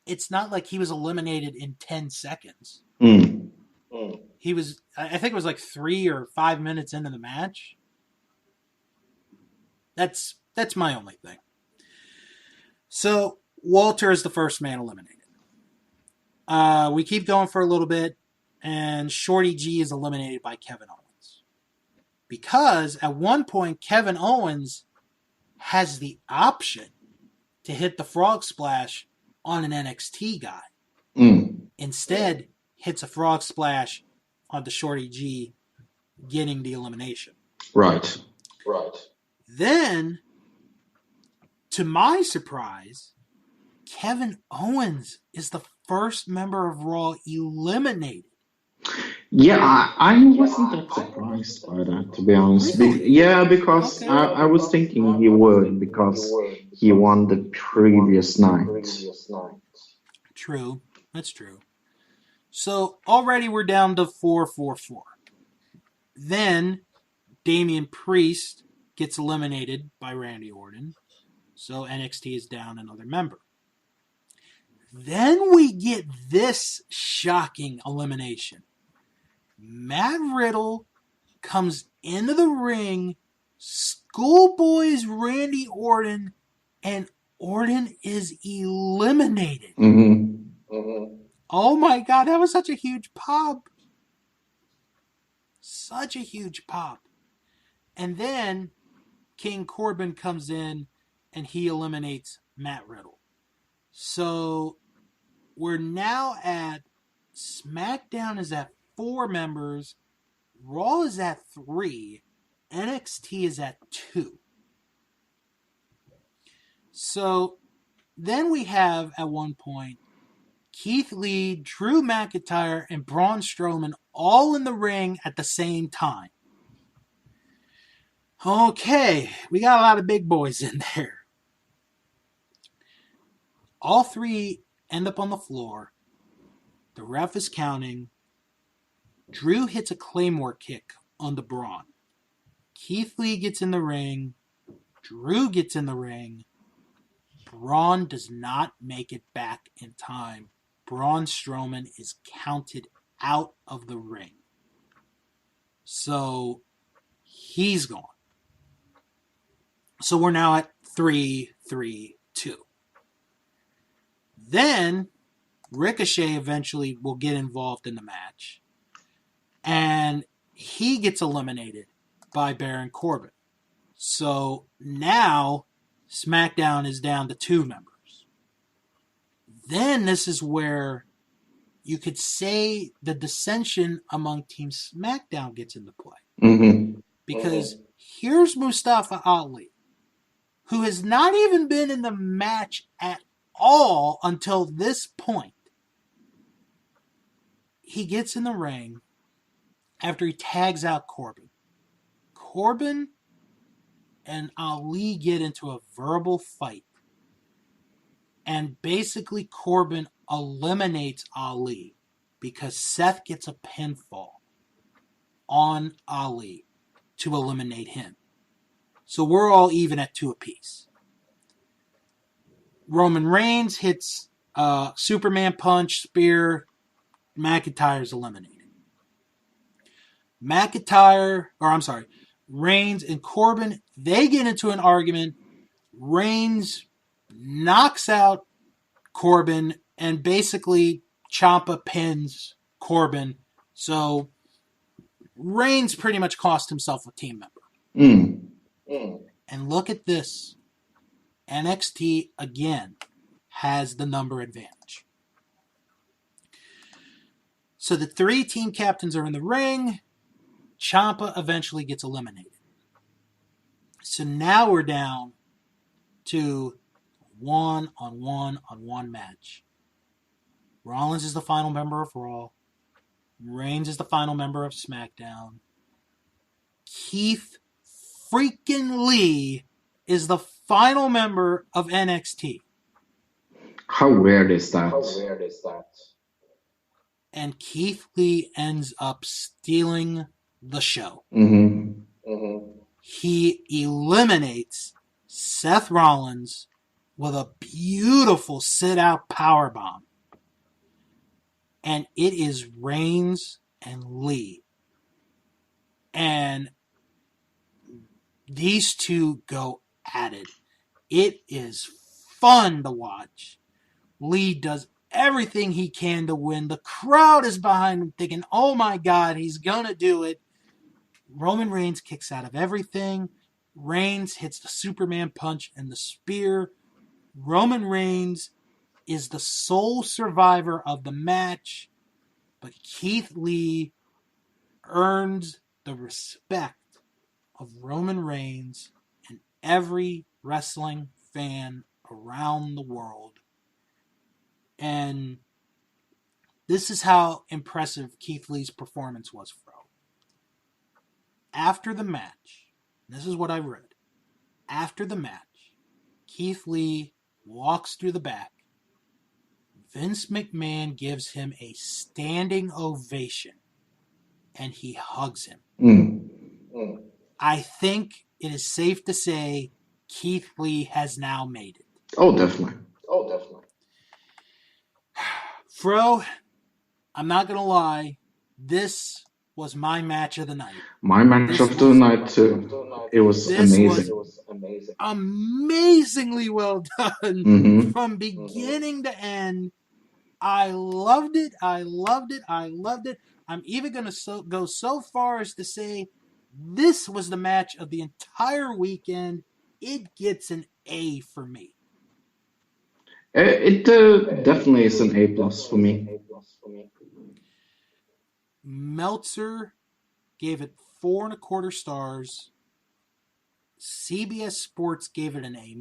it's not like he was eliminated in 10 seconds. He was, I think it was like 3 or 5 minutes into the match. That's my only thing. So Walter is the first man eliminated. We keep going for a little bit, and Shorty G is eliminated by Kevin Owens. Because at one point, Kevin Owens has the option to hit the frog splash on an NXT guy. Instead, hits a frog splash on the Shorty G, getting the elimination. Right. Then, to my surprise, Kevin Owens is the first member of Raw eliminated. Yeah, I wasn't that surprised by that, to be honest. Really? Because Okay. I was thinking he would, because he won the previous night. True. That's true. So already we're down to 4-4-4. Then Damian Priest gets eliminated by Randy Orton. So NXT is down another member. Then we get this shocking elimination. Matt Riddle comes into the ring, schoolboys Randy Orton, and Orton is eliminated. Oh my God, that was such a huge pop. Such a huge pop. And then King Corbin comes in and he eliminates Matt Riddle. So we're now at SmackDown is at 4 members, Raw is at 3, NXT is at 2. So then we have at one point Keith Lee, Drew McIntyre, and Braun Strowman all in the ring at the same time. Okay, we got a lot of big boys in there. All 3 end up on the floor. The ref is counting. Drew hits a Claymore kick on the Braun. Keith Lee gets in the ring. Drew gets in the ring. Braun does not make it back in time. Braun Strowman is counted out of the ring. So he's gone. So we're now at 3-3-2. Then Ricochet eventually will get involved in the match. And he gets eliminated by Baron Corbin. So now SmackDown is down to 2 members. Then this is where you could say the dissension among Team SmackDown gets into play. Because here's Mustafa Ali, who has not even been in the match at all until this point. He gets in the ring after he tags out Corbin. Corbin and Ali get into a verbal fight. And basically Corbin eliminates Ali because Seth gets a pinfall on Ali to eliminate him. So we're all even at 2 apiece. Roman Reigns hits Superman punch, spear. McIntyre's eliminated. Reigns and Corbin, they get into an argument. Reigns knocks out Corbin and basically Ciampa pins Corbin. So Reigns pretty much cost himself a team member. And look at this. NXT again has the number advantage. So the 3 team captains are in the ring. Ciampa eventually gets eliminated. So now we're down to 1-on-1-on-1 match. Rollins is the final member of Raw. Reigns is the final member of SmackDown. Keith freaking Lee is the final member of NXT. How weird is that? And Keith Lee ends up stealing the show. He eliminates Seth Rollins with a beautiful sit-out powerbomb. And it is Reigns and Lee. And these two go at it. It is fun to watch. Lee does everything he can to win. The crowd is behind him thinking, oh my God, he's going to do it. Roman Reigns kicks out of everything. Reigns hits the Superman punch and the spear. Roman Reigns is the sole survivor of the match, but Keith Lee earns the respect of Roman Reigns and every wrestling fan around the world. And this is how impressive Keith Lee's performance was, Fro. After the match, this is what I read. After the match, Keith Lee walks through the back. Vince McMahon gives him a standing ovation, and he hugs him. I think it is safe to say Keith Lee has now made it. Oh, definitely. Fro, I'm not going to lie. This was my match of the night. My match of the night, too. It was amazing. Was amazingly well done from beginning to end. I loved it. I'm even going to go so far as to say this was the match of the entire weekend. It gets an A for me. It definitely is an A+ for me. Meltzer gave it 4.25 stars. CBS Sports gave it an A-.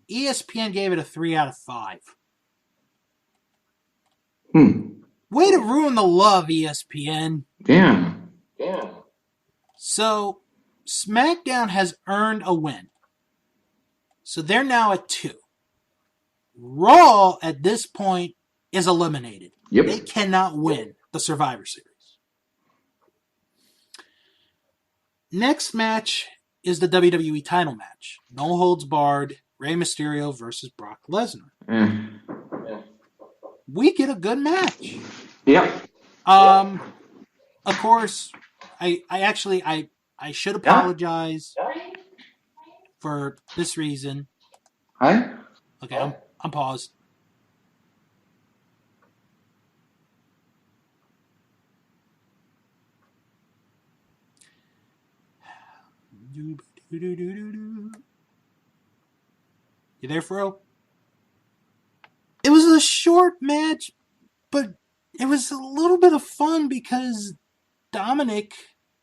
ESPN gave it a 3 out of 5. Way to ruin the love, ESPN. Yeah. So, SmackDown has earned a win. So they're now at 2. Raw, at this point, is eliminated. Yep. They cannot win the Survivor Series. Next match is the WWE title match. No holds barred. Rey Mysterio versus Brock Lesnar. We get a good match. Yeah. Of course, I should apologize for this reason. Hi? Okay, I'm paused. You there, Fro? It was a short match, but it was a little bit of fun because Dominic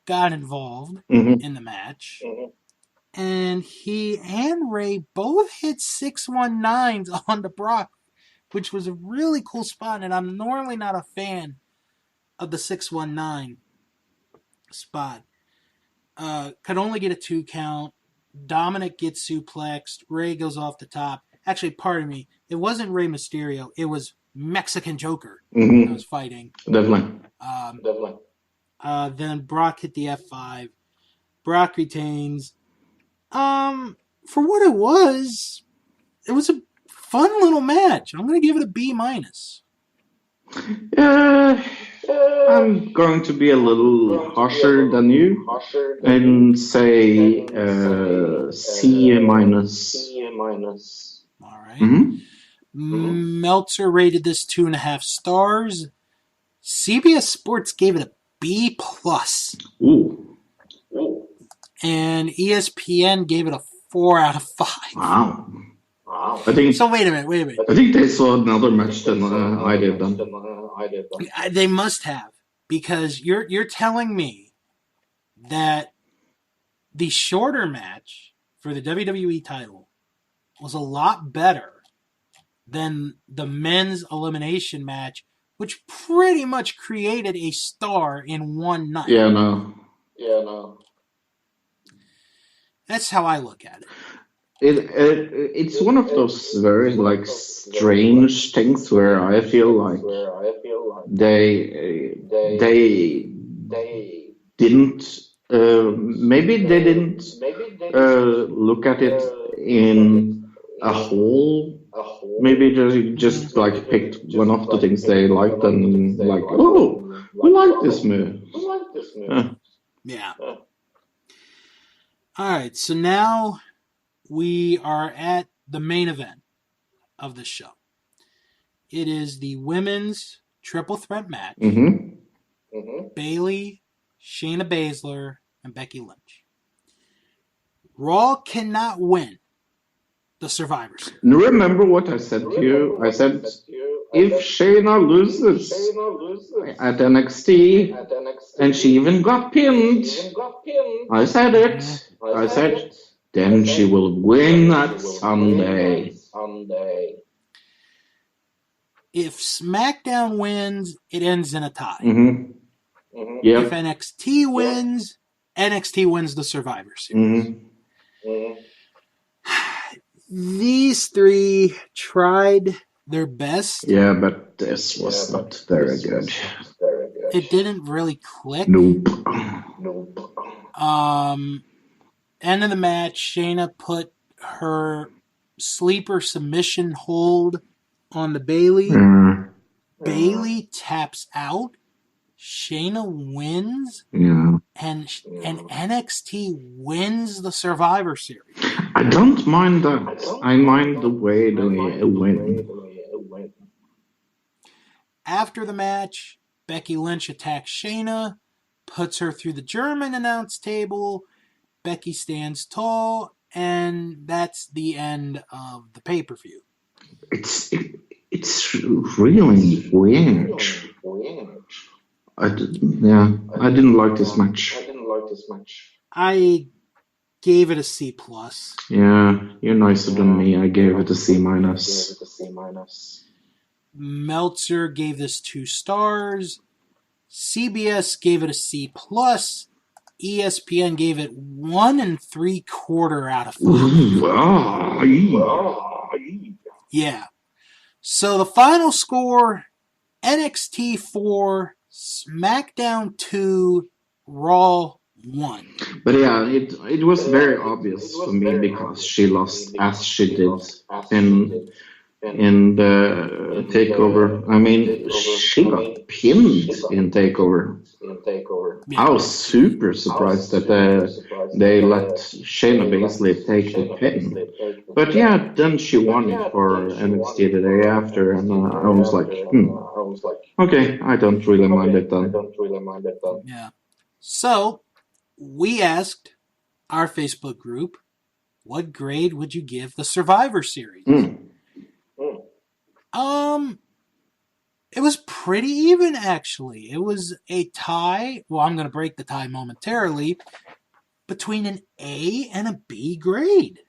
got involved in the match. And he and Ray both hit 619s on the Brock, which was a really cool spot. And I'm normally not a fan of the 619 spot. Could only get a 2 count. Dominic gets suplexed. Ray goes off the top. Actually, pardon me. It wasn't Rey Mysterio. It was Mexican Joker that was fighting. Definitely. Then Brock hit the F5. Brock retains. For what it was a fun little match. I'm going to give it a B-. I'm going to be a little harsher than you and say C-. All right. Meltzer rated this 2.5 stars. CBS Sports gave it a B+. Ooh. And ESPN gave it a 4 out of 5. Wow. I think. So wait a minute. I think they saw another match than I did then. They must have, because you're telling me that the shorter match for the WWE title was a lot better than the men's elimination match, which pretty much created a star in one night. Yeah, no. That's how I look at it. It's one of those very strange things where I feel like they didn't maybe they didn't look at it in a whole. Maybe they just picked one of the things they liked and we like this move. Yeah. All right, so now we are at the main event of the show. It is the women's triple threat match. Bayley, Shayna Baszler, and Becky Lynch. Raw cannot win the Survivor Series. Remember what I said to you? I said, if Shayna loses at NXT, and she even got pinned, I said it. I said, then she will win at Sunday. If SmackDown wins, it ends in a tie. Yep. If NXT wins, NXT wins the Survivor Series. These three tried their best. Yeah, but this was not very good. It didn't really click. Nope. End of the match, Shayna put her sleeper submission hold on the Bayley. Bayley taps out. Shayna wins. Yeah. And NXT wins the Survivor Series. I don't mind that. I mind the way they win. After the match, Becky Lynch attacks Shayna, puts her through the German announce table. Becky stands tall, and that's the end of the pay-per-view. It's really weird. I didn't like this match. I gave it a C+. Yeah, you're nicer than me. I gave it a C-. Meltzer gave this 2 stars. CBS gave it a C+. ESPN gave it 1 3/4 out of 5. Yeah. So the final score, NXT 4, SmackDown 2, Raw 1. But yeah, it was very obvious for me because she lost as she did in the Takeover. I mean, she got pinned in Takeover. Yeah. I was super surprised that they let Shayna Baszler take the pin. But yeah, then she won it for NXT the day after, and I was like, okay, I don't really mind it then. Yeah. So, we asked our Facebook group, what grade would you give the Survivor Series? It was pretty even, actually. It was a tie. Well, I'm going to break the tie momentarily. Between an A and a B grade.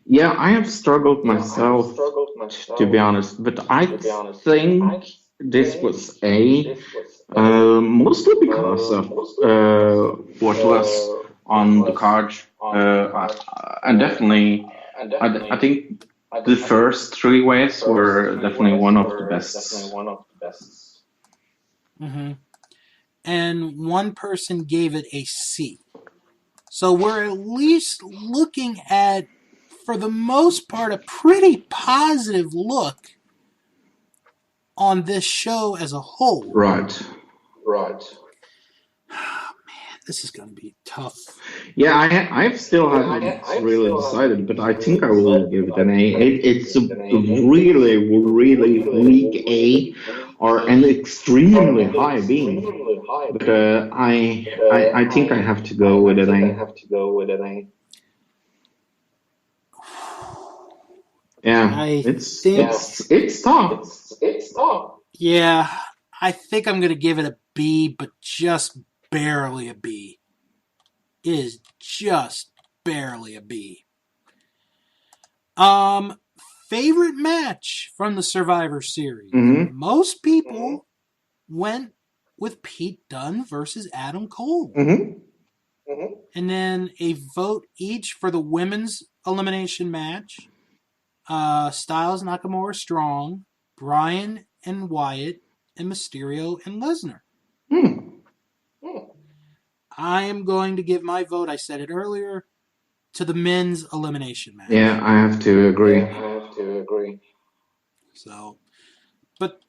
Yeah, I have struggled myself, to be honest. But I think this was A, mostly because of what was on the card. And definitely, I think the first 3 ways were definitely one of the best. And one person gave it a C. So we're at least looking at, for the most part, a pretty positive look on this show as a whole. Right. This is going to be tough. Yeah, I still haven't really decided, but I think I will give it an A. It's a really, really weak A or an extremely high B. But I think I have to go with an A. Yeah, it's tough. Yeah, I think I'm going to give it a B, but just barely a B. It is just barely a B. Favorite match from the Survivor Series. Most people went with Pete Dunne versus Adam Cole. And then a vote each for the women's elimination match. Styles, Nakamura, Strong, Bryan and Wyatt, and Mysterio and Lesnar. I am going to give my vote, I said it earlier, to the men's elimination match. Yeah, I have to agree. So, but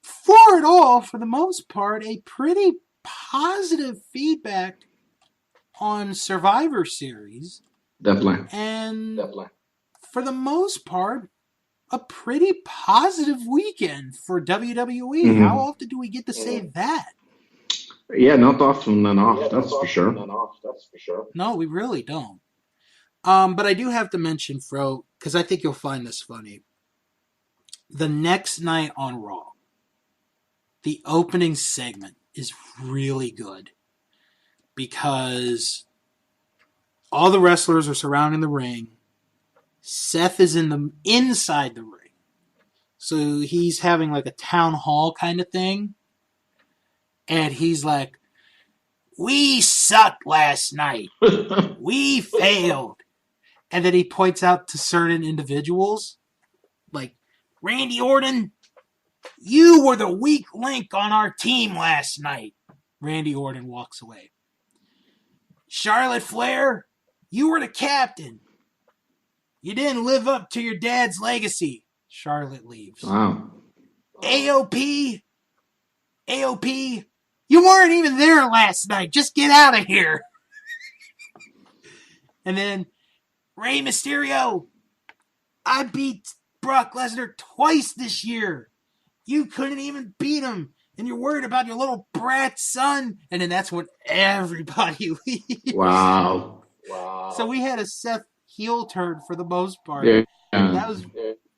for it all, for the most part, a pretty positive feedback on Survivor Series. Definitely. And for the most part, a pretty positive weekend for WWE. How Mm-hmm. often do we get to say that? Yeah, not often enough, that's for sure. No, we really don't. But I do have to mention, Fro, because I think you'll find this funny. The next night on Raw, the opening segment is really good because all the wrestlers are surrounding the ring. Seth is inside the ring. So he's having like a town hall kind of thing. And he's like, "We sucked last night. We failed." And then he points out to certain individuals, like, "Randy Orton, you were the weak link on our team last night." Randy Orton walks away. "Charlotte Flair, you were the captain. You didn't live up to your dad's legacy." Charlotte leaves. Wow. AOP, you weren't even there last night. Just get out of here. And then Rey Mysterio, "I beat Brock Lesnar twice this year. You couldn't even beat him. And you're worried about your little brat son." And then that's when everybody leaves. Wow. So we had a Seth heel turn for the most part. Yeah.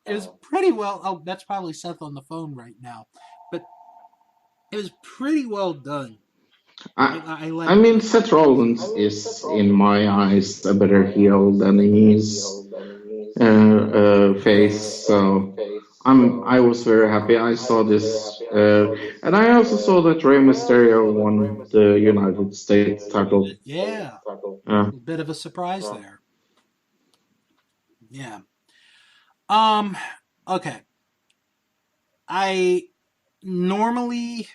It was pretty well. Oh, that's probably Seth on the phone right now. But it was pretty well done. I like. I mean, Seth Rollins is, in my eyes, a better heel than his face. So I was very happy. I saw this, and I also saw that Rey Mysterio won the United States title. Yeah, Yeah. a bit of a surprise there. Yeah. Okay. I normally,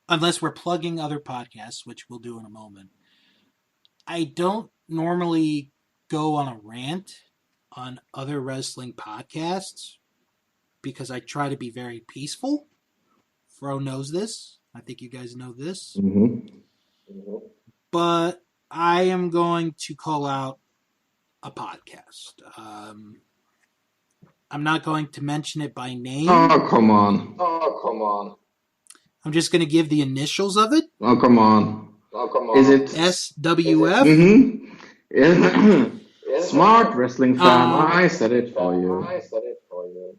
unless we're plugging other podcasts, which we'll do in a moment, I don't normally go on a rant on other wrestling podcasts because I try to be very peaceful. Fro knows this. I think you guys know this. Mm-hmm. But I am going to call out a podcast. I'm not going to mention it by name. Oh, come on. I'm just going to give the initials of it. Oh, come on. Is it SWF? Mm-hmm. Smart wrestling fan. I said it for you.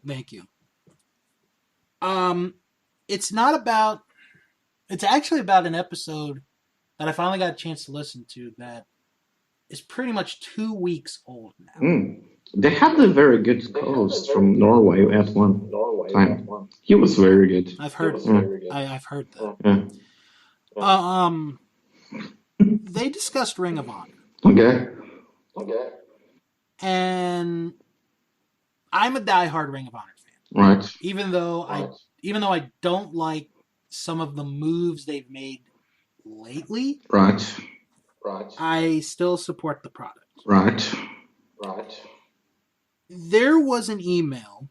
Thank you. It's not about. It's actually about an episode that I finally got a chance to listen to that is pretty much 2 weeks old now. Mm. They had a very good host from Norway at one time. He was very good. I've heard. I've heard that. Yeah. They discussed Ring of Honor. Okay. And I'm a diehard Ring of Honor fan. Right. Even though I don't like some of the moves they've made lately. Right. I still support the product. Right. There was an email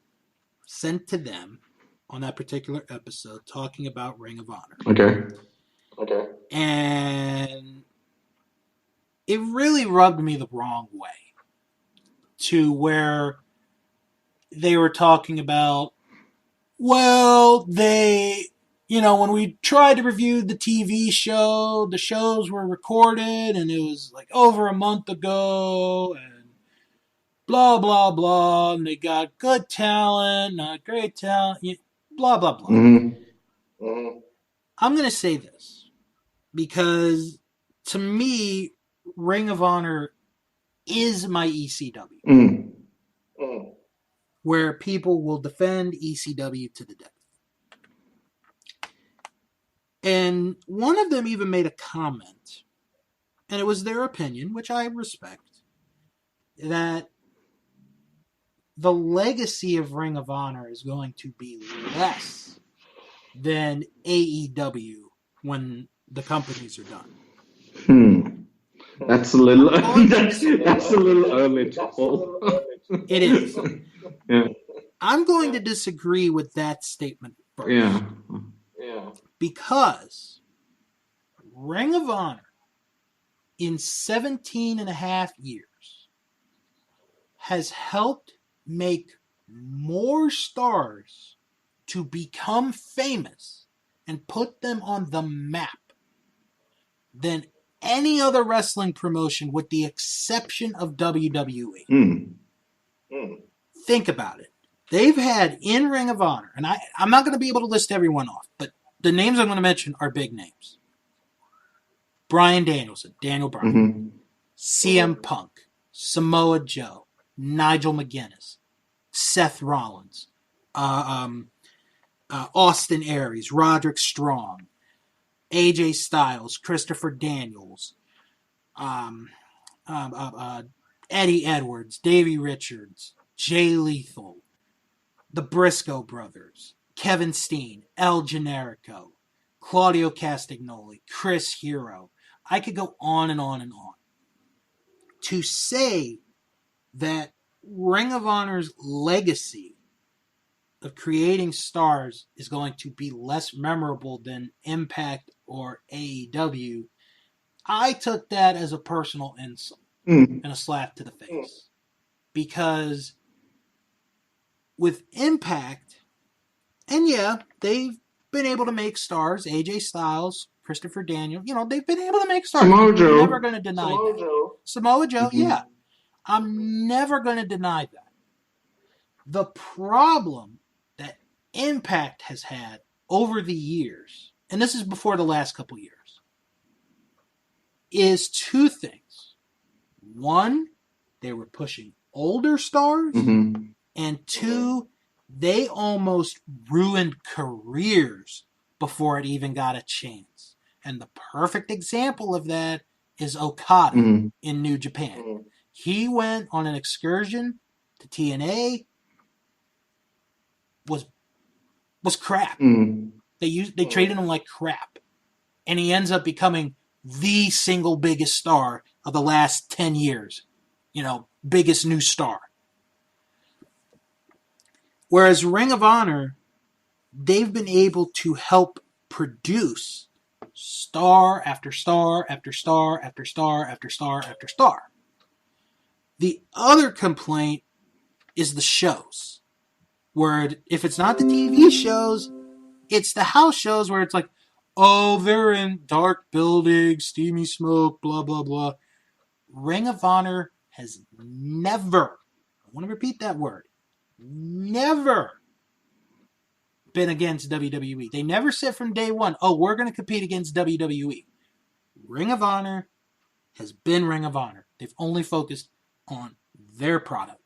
sent to them on that particular episode talking about Ring of Honor. Okay. And it really rubbed me the wrong way to where they were talking about, well, when we tried to review the TV show, the shows were recorded and it was like over a month ago and blah, blah, blah. And they got good talent, not great talent, blah, blah, blah. Mm-hmm. I'm going to say this because to me, Ring of Honor is my ECW. Mm. Where people will defend ECW to the death. And one of them even made a comment, and it was their opinion, which I respect, that the legacy of Ring of Honor is going to be less than AEW when the companies are done. That's a little that's a little early to call. It is. Yeah. I'm going to disagree with that statement first. Yeah. Because Ring of Honor in 17 and a half years has helped make more stars to become famous and put them on the map than any other wrestling promotion with the exception of WWE. Think about it. They've had in Ring of Honor, and I'm not going to be able to list everyone off, but the names I'm going to mention are big names. Bryan Danielson, Daniel Bryan, CM Punk, Samoa Joe, Nigel McGuinness, Seth Rollins, Austin Aries, Roderick Strong, AJ Styles, Christopher Daniels, Eddie Edwards, Davey Richards, Jay Lethal, the Briscoe brothers, Kevin Steen, El Generico, Claudio Castagnoli, Chris Hero. I could go on and on and on. To say that Ring of Honor's legacy of creating stars is going to be less memorable than Impact or AEW, I took that as a personal insult and a slap to the face. Because with Impact, and yeah, they've been able to make stars, AJ Styles, Christopher Daniels, they've been able to make stars. Samoa Joe. I'm never going to deny that. Samoa Joe, yeah. I'm never going to deny that. The problem that Impact has had over the years, and this is before the last couple years, is two things. One, they were pushing older stars, and two, they almost ruined careers before it even got a chance. And the perfect example of that is Okada in New Japan. He went on an excursion to TNA, was crap. They treated him like crap. And he ends up becoming the single biggest star of the last 10 years. Biggest new star. Whereas Ring of Honor, they've been able to help produce star after star after star after star after star after star. The other complaint is the shows. Where if it's not the TV shows, it's the house shows where it's like, oh, they're in dark buildings, steamy smoke, blah, blah, blah. Ring of Honor has never, I want to repeat that word, never been against WWE. They never said from day one, oh, we're going to compete against WWE. Ring of Honor has been Ring of Honor. They've only focused on their product.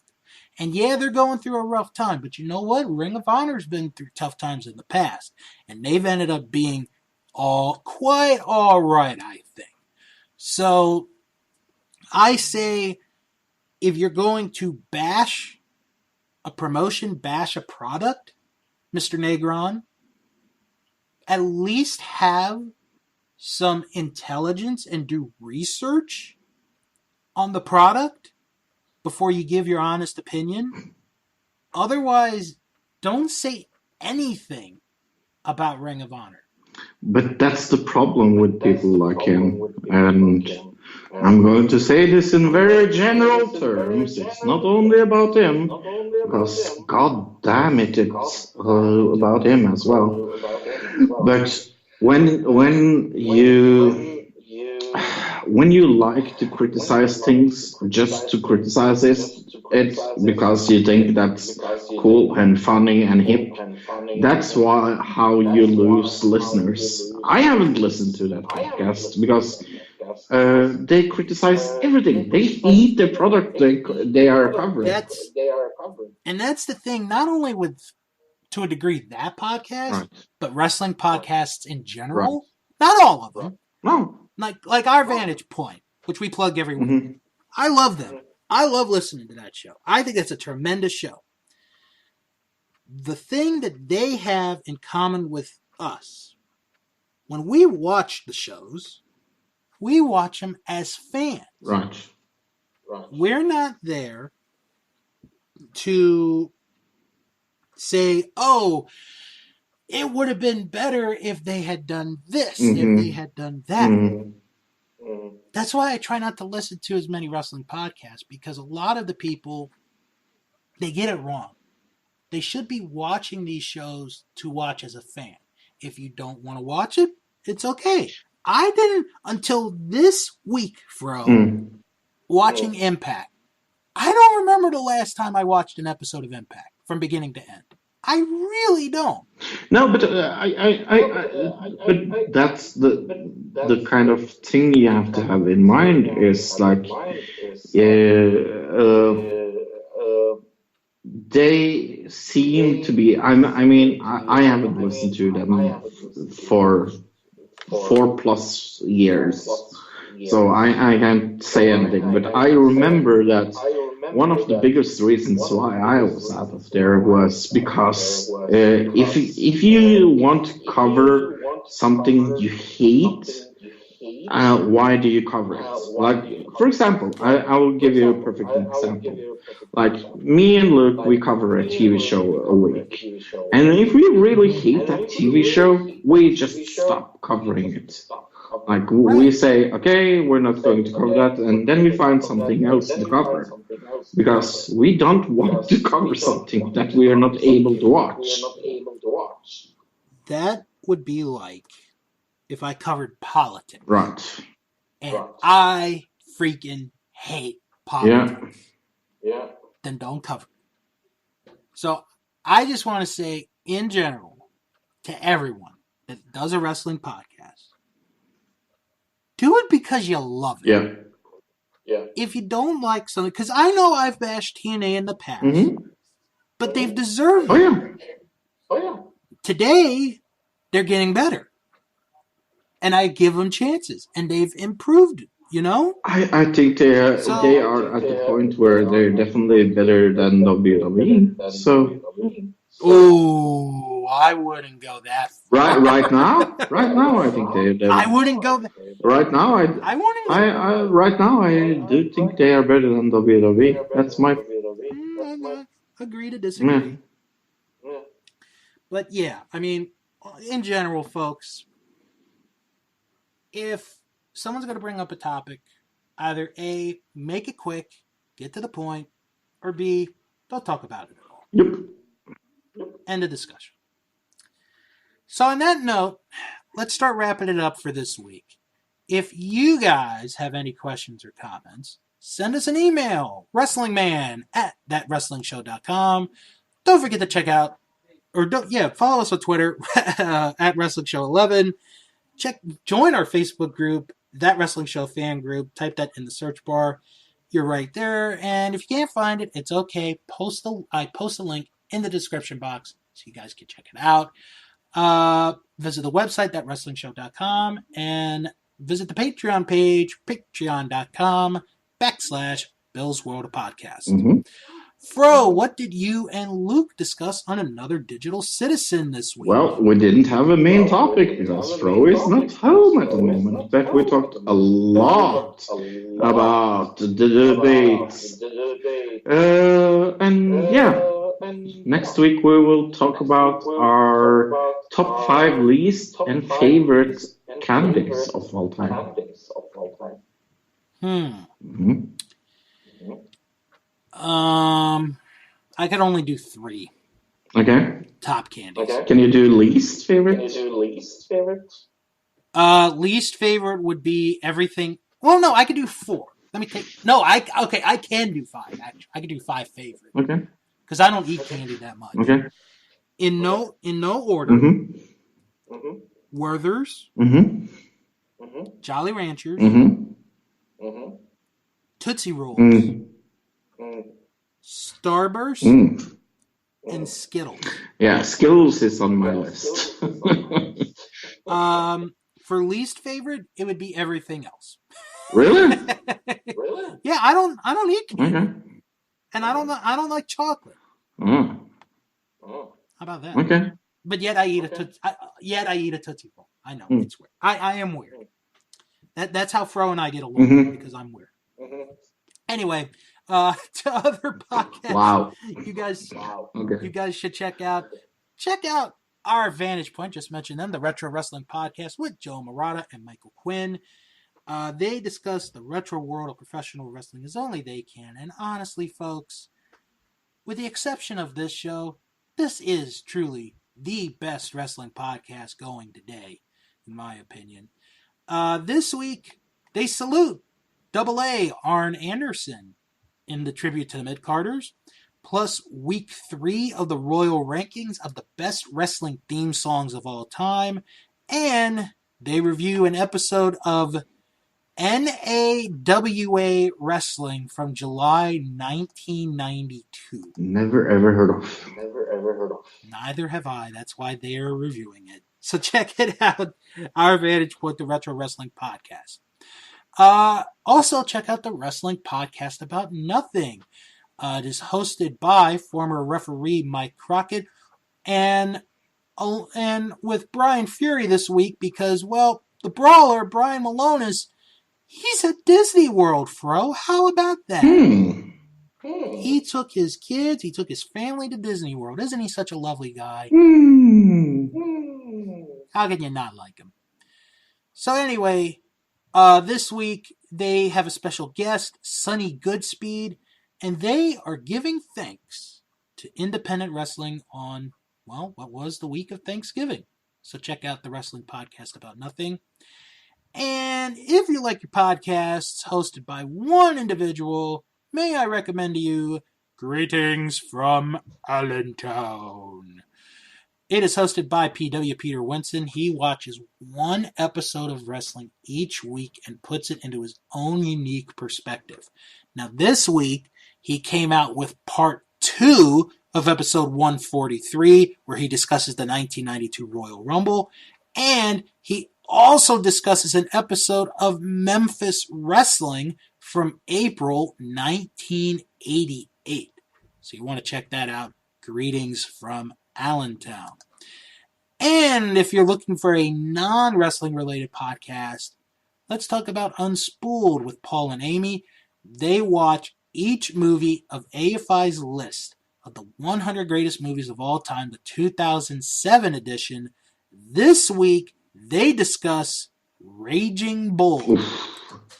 And yeah, they're going through a rough time, but you know what? Ring of Honor's been through tough times in the past, and they've ended up being quite all right, I think. So I say, if you're going to bash a promotion, bash a product, Mr. Negron, at least have some intelligence and do research on the product before you give your honest opinion. Otherwise, don't say anything about Ring of Honor. But that's the problem with people like him. And I'm going to say this in very general terms. It's not only about him, because god damn it, it's about him as well. But when you like to criticize things just to criticize it because you think that's cool and funny and hip, that's how you lose listeners. I haven't listened to that podcast because they criticize everything. They eat the product they are covering. That's the thing, not only with, to a degree, that podcast, right, but wrestling podcasts in general. Right. Not all of them. No. Like our Vantage Point, which we plug every week. I love them. I love listening to that show. I think it's a tremendous show. The thing that they have in common with us, when we watch the shows, we watch them as fans. Right. We're not there to say, oh, it would have been better if they had done this, if they had done that. That's why I try not to listen to as many wrestling podcasts, because a lot of the people they get it wrong. They should be watching these shows to watch as a fan. If you don't want to watch it, it's okay. I didn't until this week, Fro, watching Impact. I don't remember the last time I watched an episode of Impact from beginning to end. I really don't. No, but but that's the kind of thing you have to have in mind is like, they seem to be. I mean, I haven't listened to them for 4+ years, so I can't say anything. But I remember that one of the biggest reasons why I was out of there was because if you want to cover something you hate, why do you cover it? Like, for example, I will give you a perfect example. Like, me and Luke, we cover a TV show a week. And if we really hate that TV show, we just stop covering it. Like, we say, okay, we're not going to cover that, and then we find something else to cover. Because we don't want to cover something that we are not able to watch. That would be like if I covered politics. Right. And I freaking hate politics. Yeah. Then don't cover it. So I just want to say, in general, to everyone that does a wrestling podcast, do it because you love it. Yeah. If you don't like something, because I know I've bashed TNA in the past, but they've deserved it. Oh yeah. Today, they're getting better. And I give them chances, and they've improved, you know? I think they are at the point where they're definitely better than WWE. So. Oh, I wouldn't go that far. Right now, I think they. I wouldn't go. Right now, I wouldn't. Right now, I do think they are better than WWE. That's my. Agree to disagree. Yeah. But yeah, I mean, in general, folks, if someone's going to bring up a topic, either A, make it quick, get to the point, or B, don't talk about it at all. Yep. End of discussion. So on that note, let's start wrapping it up for this week. If you guys have any questions or comments, send us an email, wrestlingman@thatwrestlingshow.com. Don't forget to check out, follow us on Twitter at WrestlingShow11. Join our Facebook group, That Wrestling Show fan group. Type that in the search bar. You're right there. And if you can't find it, it's okay. I post a link in the description box so you guys can check it out. Visit the website, thatwrestlingshow.com, and visit the Patreon page, patreon.com/Bill's World of Podcast. Fro, what did you and Luke discuss on Another Digital Citizen this week? Well, we didn't have a main topic because Fro is not home at the moment, but we talked a lot about the debates. And yeah, next week we will talk about our top 5 least and favorite candidates of all time. I could only do 3. Okay. Top candies. Okay. Can you do least favorite? Least favorite would be everything. Well, no, I could do 4. Let me take. No, I can do 5. Actually, I could do 5 favorite. Okay. Because I don't eat candy that much. Okay. In no order. Werther's. Jolly Ranchers. Tootsie Rolls. Starburst. And Skittles. Yeah, Skittles is on my list. For least favorite, it would be everything else. Really? Yeah, I don't eat candy. Okay. And I don't like chocolate. Oh. How about that? Okay. But yet I eat a Tootsie Roll. I know it's weird. I am weird. That's how Fro and I get along because I'm weird. Anyway, to other podcasts, wow. you guys should check out our Vantage Point. Just mentioned them, the Retro Wrestling Podcast with Joe Murata and Michael Quinn. They discuss the retro world of professional wrestling as only they can. And honestly, folks, with the exception of this show, this is truly the best wrestling podcast going today, in my opinion. This week, they salute Double A Arn Anderson in the tribute to the Mid-Carders, plus week 3 of the Royal Rankings of the best wrestling theme songs of all time, and they review an episode of NAWA Wrestling from July 1992. Never ever heard of. Neither have I. That's why they are reviewing it. So check it out. Our Vantage Point, the Retro Wrestling Podcast. Also, check out the Wrestling Podcast About Nothing. It is hosted by former referee Mike Crockett and with Brian Fury this week because, well, the brawler, Brian Malonis, he's at Disney World, Fro. How about that? He took his kids, he took his family to Disney World. Isn't he such a lovely guy? How can you not like him? So anyway, this week they have a special guest, Sonny Goodspeed, and they are giving thanks to independent wrestling on, well, what was the week of Thanksgiving. So check out the Wrestling Podcast About Nothing. And if you like your podcasts hosted by one individual, may I recommend to you Greetings from Allentown. It is hosted by PW Peter Winston. He watches one episode of wrestling each week and puts it into his own unique perspective. Now this week, he came out with part 2 of episode 143, where he discusses the 1992 Royal Rumble, and he also discusses an episode of Memphis Wrestling from April 1988. So you want to check that out. Greetings from Allentown. And if you're looking for a non-wrestling related podcast, let's talk about Unspooled with Paul and Amy. They watch each movie of AFI's list of the 100 greatest movies of all time, the 2007 edition. This week, they discuss Raging Bull.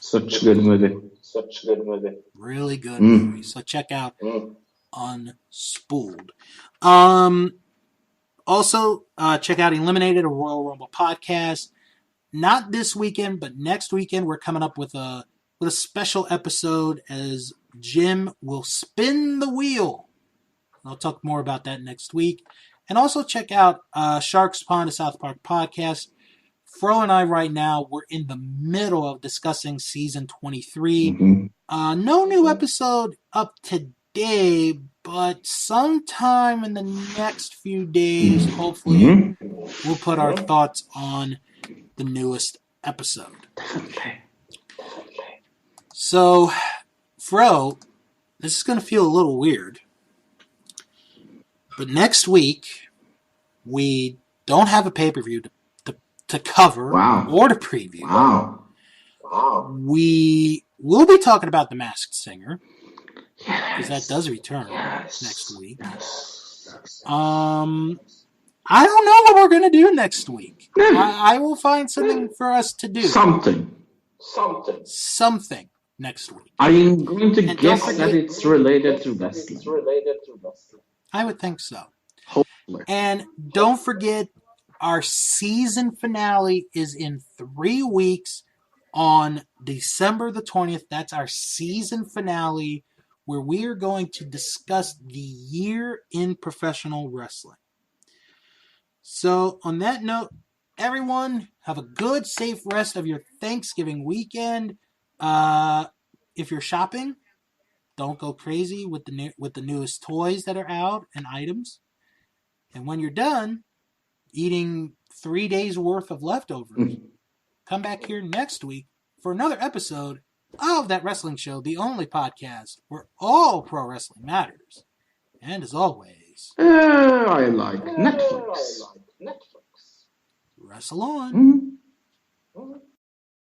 Such a good movie. Really good movie. So check out Unspooled. Also, check out Eliminated, a Royal Rumble podcast. Not this weekend, but next weekend, we're coming up with a special episode as Jim will spin the wheel. I'll talk more about that next week. And also check out Sharks Pond, a South Park podcast. Fro and I right now, we're in the middle of discussing season 23. No new episode up today, but sometime in the next few days, hopefully, we'll put our thoughts on the newest episode. So, Fro, this is going to feel a little weird, but next week, we don't have a pay-per-view to cover or to preview. We will be talking about The Masked Singer, because that does return next week. I don't know what we're going to do next week. I will find something for us to do. Something next week. I'm going to guess that it's related to wrestling. I would think so. Hopefully. And don't forget, our season finale is in 3 weeks on December the 20th. That's our season finale, where we are going to discuss the year in professional wrestling. So, on that note, everyone, have a good, safe rest of your Thanksgiving weekend. If you're shopping, don't go crazy with the newest toys that are out and items. And when you're done eating 3 days worth of leftovers, come back here next week for another episode of That Wrestling Show, the only podcast where all pro wrestling matters. And as always, I like Netflix. Wrestle on.